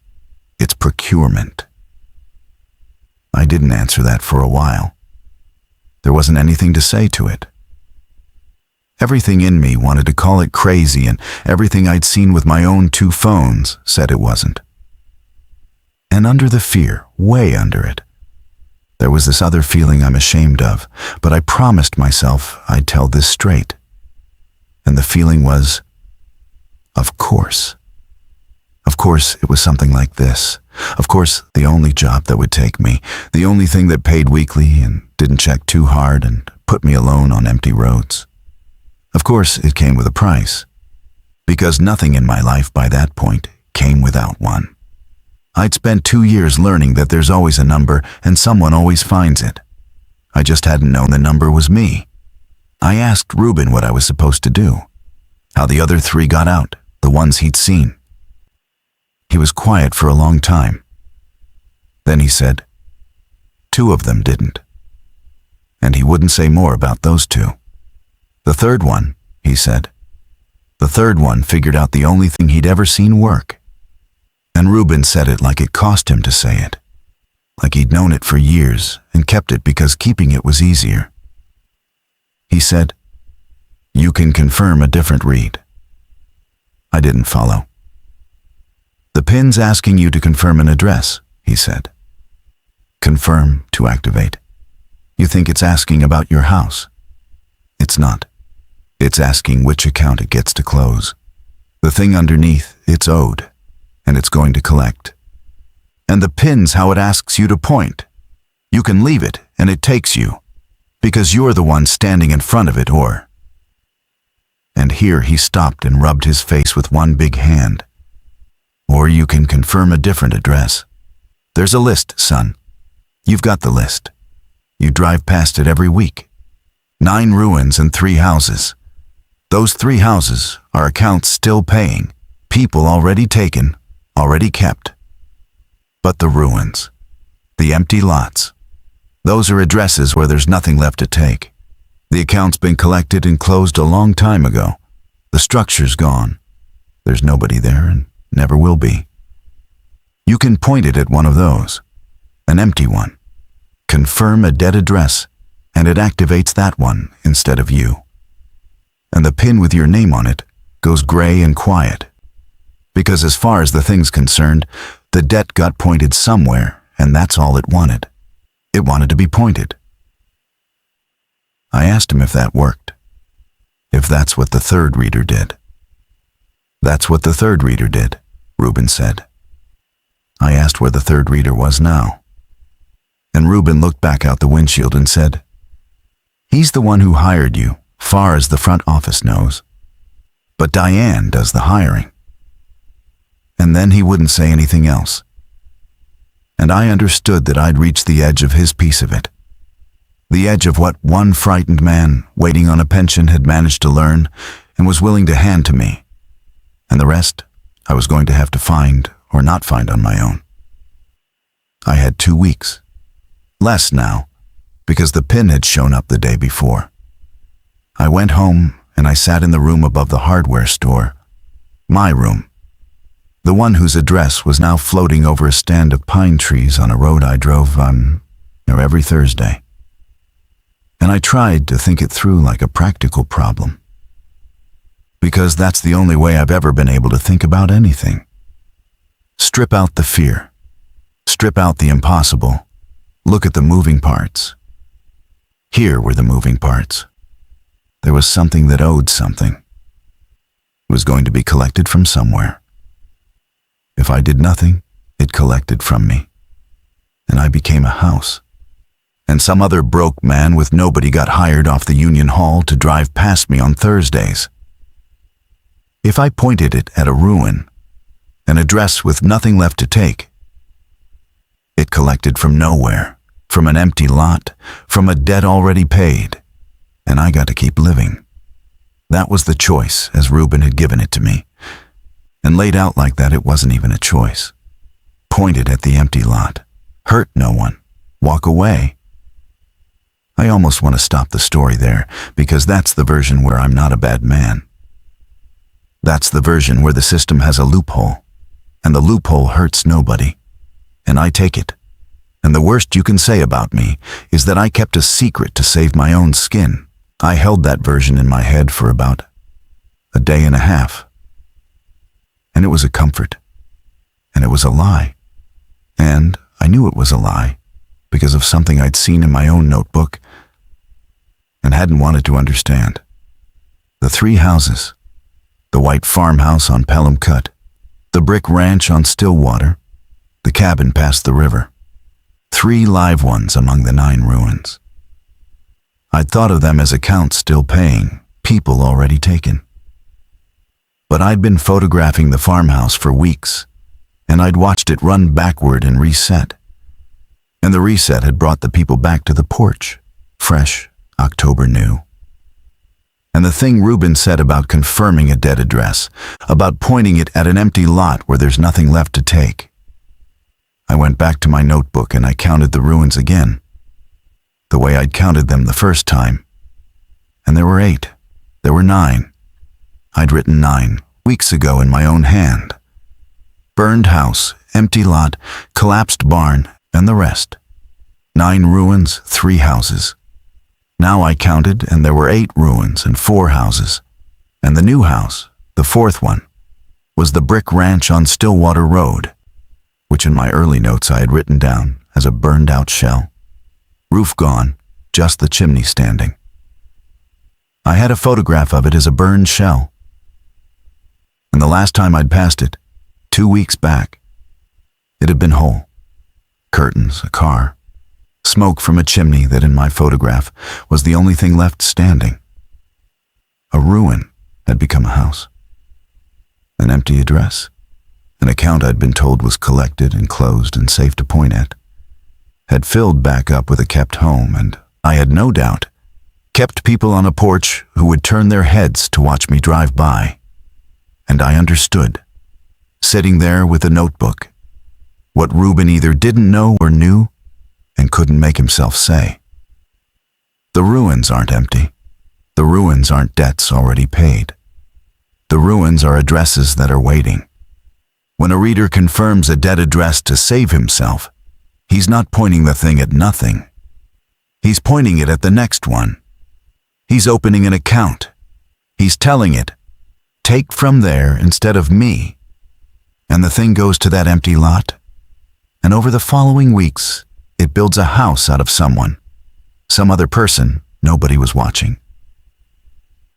S1: It's procurement. I didn't answer that for a while. There wasn't anything to say to it. Everything in me wanted to call it crazy, and everything I'd seen with my own 2 phones said it wasn't. And under the fear, way under it, there was this other feeling I'm ashamed of, but I promised myself I'd tell this straight. And the feeling was, of course. Of course it was something like this. Of course the only job that would take me, the only thing that paid weekly and didn't check too hard and put me alone on empty roads. Of course, it came with a price, because nothing in my life by that point came without one. I'd spent 2 years learning that there's always a number and someone always finds it. I just hadn't known the number was me. I asked Reuben what I was supposed to do, how the other 3 got out, the ones he'd seen. He was quiet for a long time. Then he said, 2 of them didn't. And he wouldn't say more about those 2. The third one, he said. The third one figured out the only thing he'd ever seen work. And Reuben said it like it cost him to say it, like he'd known it for years and kept it because keeping it was easier. He said, "You can confirm a different read." I didn't follow. "The pin's asking you to confirm an address," he said. Confirm to activate. You think it's asking about your house. It's not. It's asking which account it gets to close. The thing underneath, it's owed, and it's going to collect. And the pin's how it asks you to point. You can leave it, and it takes you, because you're the one standing in front of it, or... And here he stopped and rubbed his face with one big hand. Or you can confirm a different address. There's a list, son. You've got the list. You drive past it every week. 9 ruins and 3 houses. Those 3 houses are accounts still paying, people already taken, already kept. But the ruins, the empty lots, those are addresses where there's nothing left to take. The account's been collected and closed a long time ago. The structure's gone. There's nobody there and never will be. You can point it at one of those, an empty one. Confirm a dead address, and it activates that one instead of you. And the pin with your name on it goes gray and quiet. Because as far as the thing's concerned, the debt got pointed somewhere, and that's all it wanted. It wanted to be pointed. I asked him if that worked. If that's what the third reader did. That's what the third reader did, Reuben said. I asked where the third reader was now. And Reuben looked back out the windshield and said, "He's the one who hired you, far as the front office knows. But Diane does the hiring." And then he wouldn't say anything else. And I understood that I'd reached the edge of his piece of it. The edge of what one frightened man waiting on a pension had managed to learn and was willing to hand to me. And the rest I was going to have to find or not find on my own. I had 2 weeks. Less now, because the pin had shown up the day before. I went home and I sat in the room above the hardware store. My room. The one whose address was now floating over a stand of pine trees on a road I drove every Thursday. And I tried to think it through like a practical problem. Because that's the only way I've ever been able to think about anything. Strip out the fear. Strip out the impossible. Look at the moving parts. Here were the moving parts. There was something that owed something. It was going to be collected from somewhere. If I did nothing, it collected from me. And I became a house. And some other broke man with nobody got hired off the Union Hall to drive past me on Thursdays. If I pointed it at a ruin, an address with nothing left to take, it collected from nowhere, from an empty lot, from a debt already paid, and I got to keep living. That was the choice as Reuben had given it to me. And laid out like that, it wasn't even a choice. Pointed at the empty lot. Hurt no one. Walk away. I almost want to stop the story there, because that's the version where I'm not a bad man. That's the version where the system has a loophole, and the loophole hurts nobody. And I take it. And the worst you can say about me is that I kept a secret to save my own skin. I held that version in my head for about a day and a half. And it was a comfort. And it was a lie. And I knew it was a lie because of something I'd seen in my own notebook and hadn't wanted to understand. The 3 houses, the white farmhouse on Pelham Cut, the brick ranch on Stillwater, the cabin past the river. 3 live ones among the 9 ruins. I'd thought of them as accounts still paying, people already taken. But I'd been photographing the farmhouse for weeks, and I'd watched it run backward and reset. And the reset had brought the people back to the porch, fresh, October new. And the thing Ruben said about confirming a dead address, about pointing it at an empty lot where there's nothing left to take. I went back to my notebook and I counted the ruins again, the way I'd counted them the first time. And there were 8. There were 9. I'd written 9 weeks ago in my own hand. Burned house, empty lot, collapsed barn, and the rest. 9 ruins, 3 houses. Now I counted and there were 8 ruins and 4 houses. And the new house, the 4th one, was the brick ranch on Stillwater Road, which in my early notes I had written down as a burned-out shell. Roof gone, just the chimney standing. I had a photograph of it as a burned shell. And the last time I'd passed it, 2 weeks back, it had been whole. Curtains, a car, smoke from a chimney that in my photograph was the only thing left standing. A ruin had become a house. An empty address, an account I'd been told was collected and closed and safe to point at, had filled back up with a kept home, and I had no doubt kept people on a porch who would turn their heads to watch me drive by. And I understood, sitting there with a notebook, what Ruben either didn't know or knew and couldn't make himself say. The ruins aren't empty. The ruins aren't debts already paid. The ruins are addresses that are waiting. When a reader confirms a dead address to save himself, he's not pointing the thing at nothing. He's pointing it at the next one. He's opening an account. He's telling it, take from there instead of me. And the thing goes to that empty lot. And over the following weeks, it builds a house out of someone, some other person nobody was watching,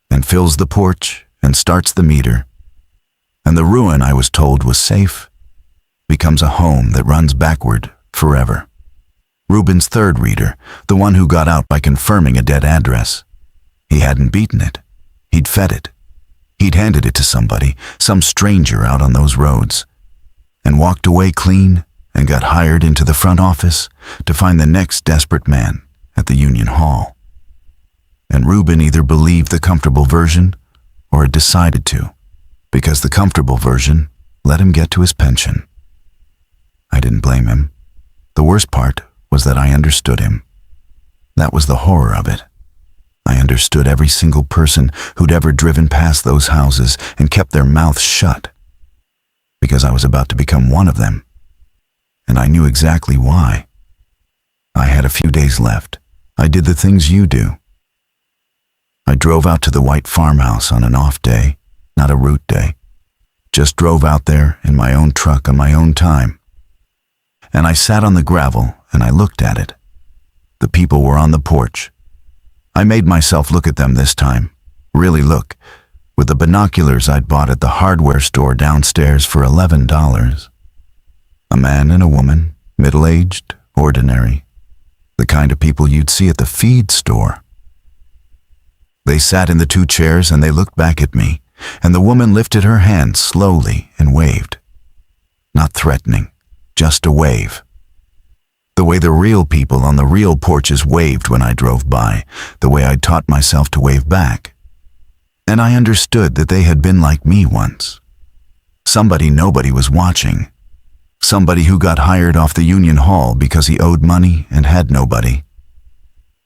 S1: and fills the porch and starts the meter. And the ruin I was told was safe becomes a home that runs backward forever. Ruben's third reader, the one who got out by confirming a dead address. He hadn't beaten it. He'd fed it. He'd handed it to somebody, some stranger out on those roads, and walked away clean and got hired into the front office to find the next desperate man at the Union Hall. And Ruben either believed the comfortable version or had decided to, because the comfortable version let him get to his pension. I didn't blame him. The worst part was that I understood him. That was the horror of it. I understood every single person who'd ever driven past those houses and kept their mouths shut, because I was about to become one of them. And I knew exactly why. I had a few days left. I did the things you do. I drove out to the white farmhouse on an off day, not a route day. Just drove out there in my own truck on my own time. And I sat on the gravel and I looked at it. The people were on the porch. I made myself look at them this time, really look, with the binoculars I'd bought at the hardware store downstairs for $11. A man and a woman, middle-aged, ordinary, the kind of people you'd see at the feed store. They sat in the 2 chairs and they looked back at me, and the woman lifted her hand slowly and waved. Not threatening, just a wave. The way the real people on the real porches waved when I drove by, the way I'd taught myself to wave back. And I understood that they had been like me once. Somebody nobody was watching. Somebody who got hired off the Union Hall because he owed money and had nobody.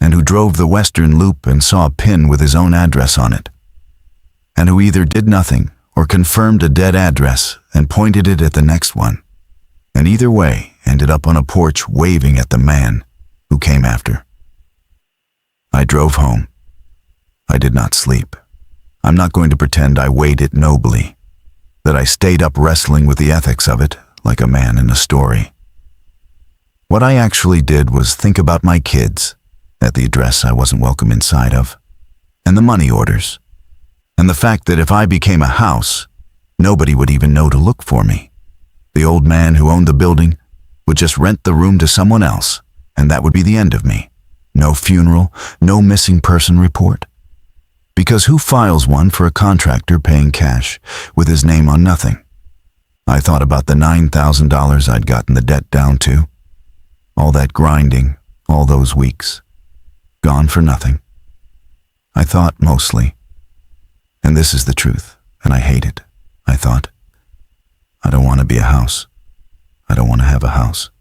S1: And who drove the Western Loop and saw a pin with his own address on it. And who either did nothing or confirmed a dead address and pointed it at the next one. And either way ended up on a porch waving at the man who came after. I drove home. I did not sleep. I'm not going to pretend I weighed it nobly, that I stayed up wrestling with the ethics of it like a man in a story. What I actually did was think about my kids at the address I wasn't welcome inside of, and the money orders, and the fact that if I became a house, nobody would even know to look for me. The old man who owned the building would just rent the room to someone else, and that would be the end of me. no funeral, no missing person report. Because who files one for a contractor paying cash with his name on nothing? I thought about the $9,000 I'd gotten the debt down to. All that grinding, all those weeks. Gone for nothing. I thought mostly. And this is the truth, and I hate it. I thought, I don't want to be a house. I don't want to have a house.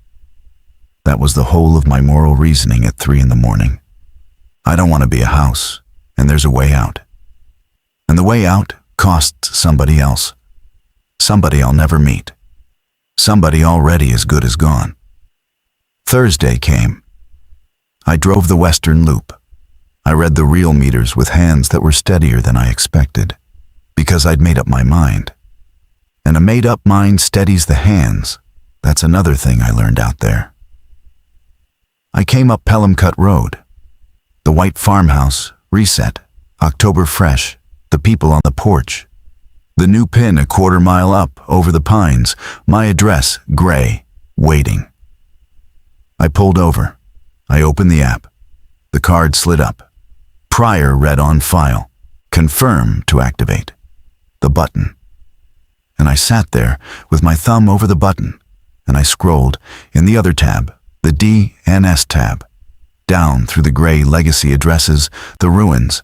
S1: That was the whole of my moral reasoning at 3 a.m. I don't want to be a house, and there's a way out. And the way out costs somebody else. Somebody I'll never meet. Somebody already as good as gone. Thursday came. I drove the Western Loop. I read the real meters with hands that were steadier than I expected, because I'd made up my mind. And a made-up mind steadies the hands. That's another thing I learned out there. I came up Pelham Cut Road. The white farmhouse, reset, October fresh, the people on the porch. The new pin a quarter mile up, over the pines, my address, gray, waiting. I pulled over. I opened the app. The card slid up. Prior read on file. Confirm to activate. The button. And I sat there with my thumb over the button, and I scrolled in the other tab, the DNS tab, down through the gray legacy addresses, the ruins,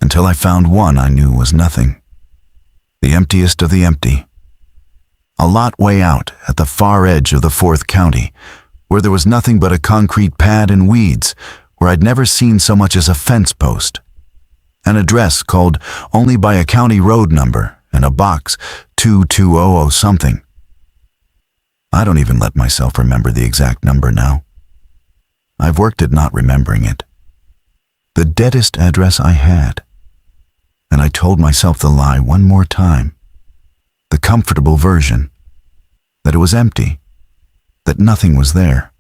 S1: until I found one I knew was nothing. The emptiest of the empty. A lot way out at the far edge of the 4th County, where there was nothing but a concrete pad and weeds, where I'd never seen so much as a fence post. An address called only by a county road number and a box 2200 something. I don't even let myself remember the exact number now. I've worked at not remembering it. The deadest address I had. And I told myself the lie one more time. The comfortable version. That it was empty. That nothing was there.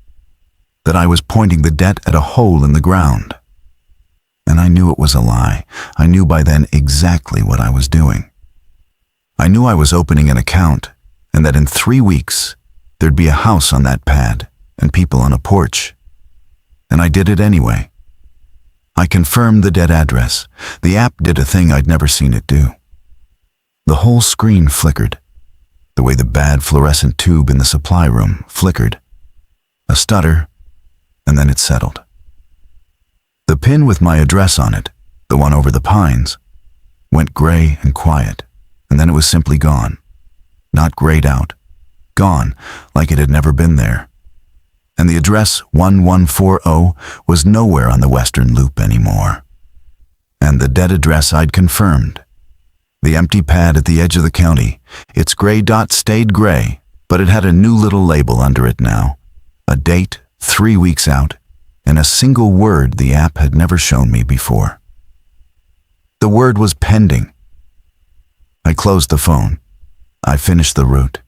S1: That I was pointing the debt at a hole in the ground. And I knew it was a lie. I knew by then exactly what I was doing. I knew I was opening an account, and that in 3 weeks, there'd be a house on that pad and people on a porch. And I did it anyway. I confirmed the dead address. The app did a thing I'd never seen it do. The whole screen flickered, the way the bad fluorescent tube in the supply room flickered. A stutter, and then it settled. The pin with my address on it, the one over the pines, went gray and quiet, and then it was simply gone. Not grayed out. Gone, like it had never been there. And the address 1140 was nowhere on the Western Loop anymore. And the dead address I'd confirmed. The empty pad at the edge of the county, its gray dot stayed gray, but it had a new little label under it now. A date, 3 weeks out, and a single word the app had never shown me before. The word was pending. I closed the phone. I finished the route.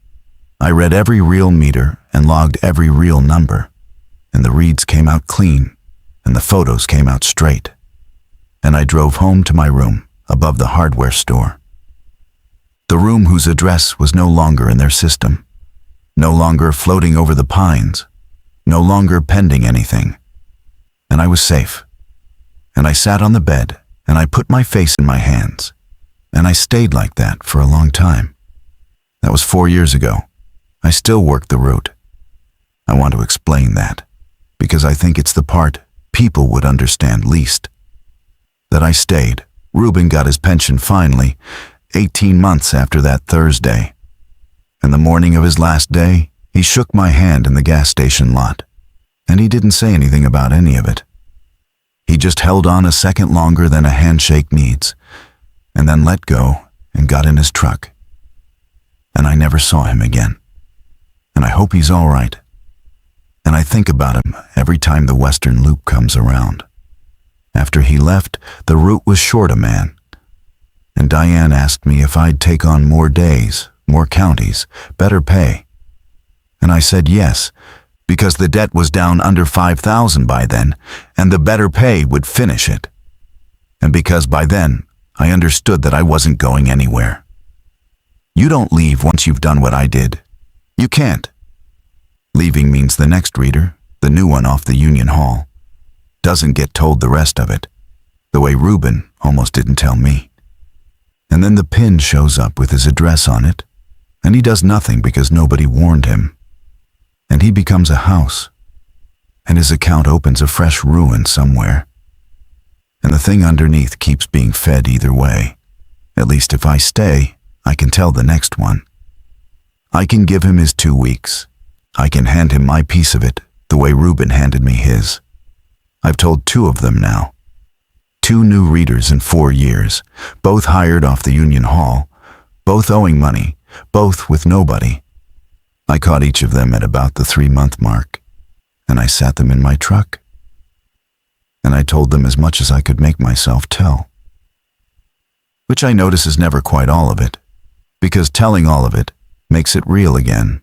S1: I read every real meter and logged every real number, and the reads came out clean, and the photos came out straight. And I drove home to my room above the hardware store. The room whose address was no longer in their system, no longer floating over the pines, no longer pending anything. And I was safe. And I sat on the bed, and I put my face in my hands, and I stayed like that for a long time. That was 4 years ago. I still work the route. I want to explain that, because I think it's the part people would understand least. That I stayed. Ruben got his pension finally, 18 months after that Thursday. And the morning of his last day, he shook my hand in the gas station lot, and he didn't say anything about any of it. He just held on a second longer than a handshake needs, and then let go and got in his truck. And I never saw him again. And I hope he's all right. And I think about him every time the Western Loop comes around. After he left, the route was short a man. And Diane asked me if I'd take on more days, more counties, better pay. And I said yes, because the debt was down under $5,000 by then, and the better pay would finish it. And because by then, I understood that I wasn't going anywhere. You don't leave once you've done what I did. You can't. Leaving means the next reader, the new one off the Union Hall. doesn't get told the rest of it, the way Reuben almost didn't tell me. And then the pin shows up with his address on it, and he does nothing because nobody warned him. And he becomes a house, and his account opens a fresh ruin somewhere. And the thing underneath keeps being fed either way. At least if I stay, I can tell the next one. I can give him his 2 weeks. I can hand him my piece of it the way Reuben handed me his. I've told 2 of them now. 2 new readers in 4 years, both hired off the Union Hall, both owing money, both with nobody. I caught each of them at about the 3-month mark, and I sat them in my truck. And I told them as much as I could make myself tell. Which I notice is never quite all of it, because telling all of it makes it real again.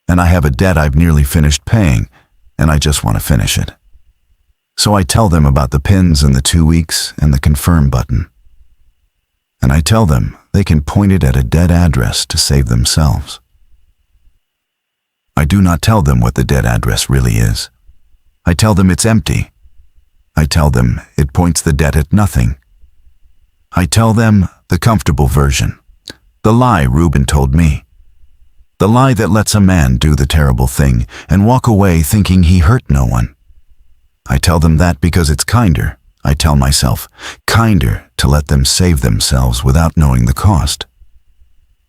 S1: And I have a debt I've nearly finished paying, and I just want to finish it. So I tell them about the pins and the 2 weeks and the confirm button. And I tell them they can point it at a dead address to save themselves. I do not tell them what the dead address really is. I tell them it's empty. I tell them it points the debt at nothing. I tell them the comfortable version, the lie Reuben told me. The lie that lets a man do the terrible thing and walk away thinking he hurt no one. I tell them that because it's kinder, I tell myself, kinder to let them save themselves without knowing the cost.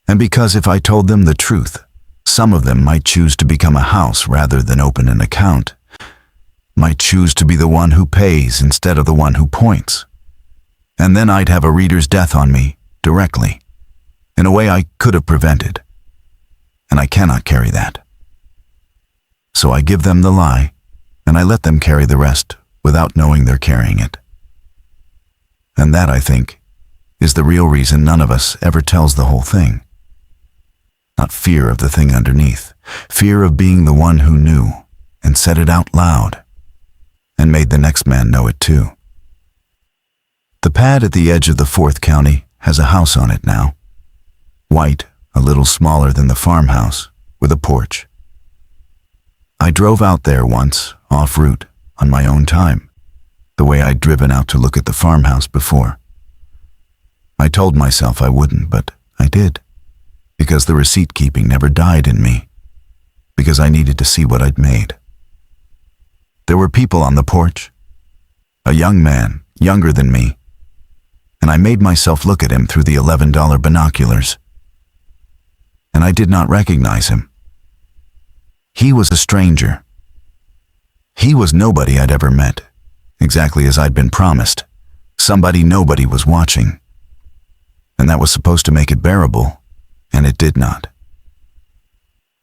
S1: And because if I told them the truth, some of them might choose to become a house rather than open an account, might choose to be the one who pays instead of the one who points. And then I'd have a reader's death on me, directly, in a way I could have prevented. And I cannot carry that. So I give them the lie, and I let them carry the rest without knowing they're carrying it. And that, I think, is the real reason none of us ever tells the whole thing. Not fear of the thing underneath, fear of being the one who knew and said it out loud, and made the next man know it too. The pad at the edge of the 4th county has a house on it now. White, a little smaller than the farmhouse, with a porch. I drove out there once, off route, on my own time, the way I'd driven out to look at the farmhouse before. I told myself I wouldn't, but I did, because the receipt-keeping never died in me, because I needed to see what I'd made. There were people on the porch, a young man, younger than me, and I made myself look at him through the $11 binoculars. And I did not recognize him. He was a stranger. He was nobody I'd ever met, exactly as I'd been promised, somebody nobody was watching. And that was supposed to make it bearable, and it did not.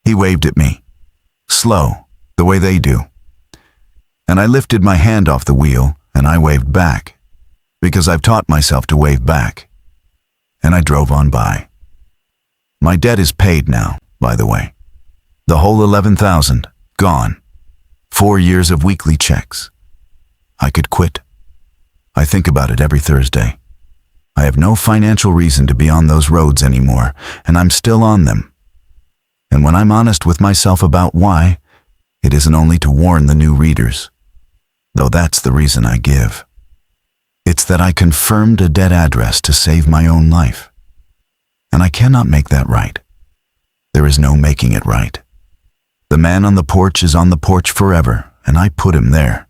S1: He waved at me, slow, the way they do. And I lifted my hand off the wheel, and I waved back, because I've taught myself to wave back. And I drove on by. My debt is paid now, by the way. The whole $11,000, gone. 4 years of weekly checks. I could quit. I think about it every Thursday. I have no financial reason to be on those roads anymore, and I'm still on them. And when I'm honest with myself about why, it isn't only to warn the new readers, though that's the reason I give. It's that I confirmed a dead address to save my own life. And I cannot make that right. There is no making it right. The man on the porch is on the porch forever, and I put him there.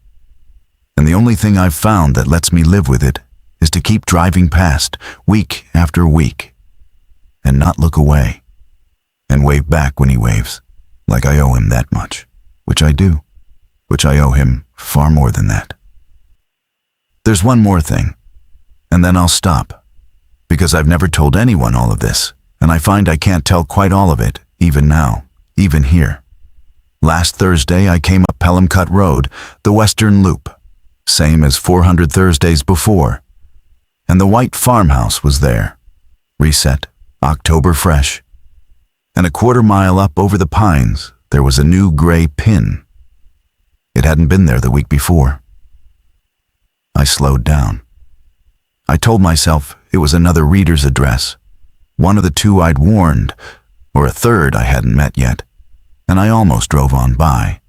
S1: And the only thing I've found that lets me live with it is to keep driving past, week after week, and not look away, and wave back when he waves, like I owe him that much, which I do, which I owe him far more than that. There's one more thing, and then I'll stop, because I've never told anyone all of this, and I find I can't tell quite all of it, even now, even here. Last Thursday I came up Pelham Cut Road, the Western Loop, same as 400 Thursdays before, and the white farmhouse was there, reset, October fresh. And a quarter mile up over the pines, there was a new gray pin. It hadn't been there the week before. I slowed down. I told myself it was another reader's address, one of the 2 I'd warned, or a third I hadn't met yet, and I almost drove on by.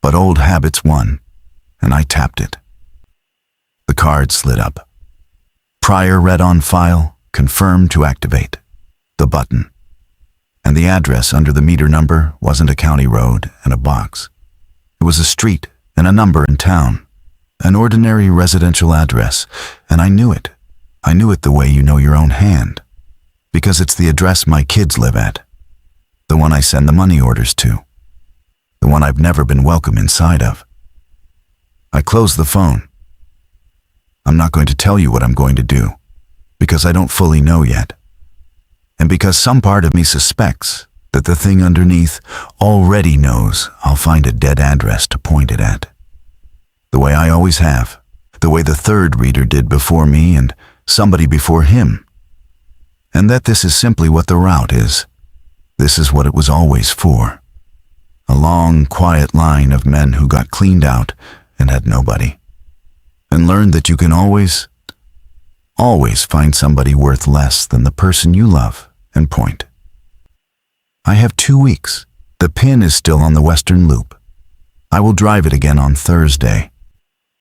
S1: But old habits won, and I tapped it. The card slid up. Prior read on file, confirmed to activate. The button. And the address under the meter number wasn't a county road and a box. It was a street and a number in town. An ordinary residential address, and I knew it. I knew it the way you know your own hand. Because it's the address my kids live at. The one I send the money orders to. The one I've never been welcome inside of. I closed the phone. I'm not going to tell you what I'm going to do, because I don't fully know yet. And because some part of me suspects that the thing underneath already knows I'll find a dead address to point it at. The way I always have, the way the third reader did before me and somebody before him. And that this is simply what the route is. This is what it was always for. A long, quiet line of men who got cleaned out and had nobody. And learned that you can always find somebody worth less than the person you love and point. I have 2 weeks. The pin is still on the Western Loop. I will drive it again on Thursday.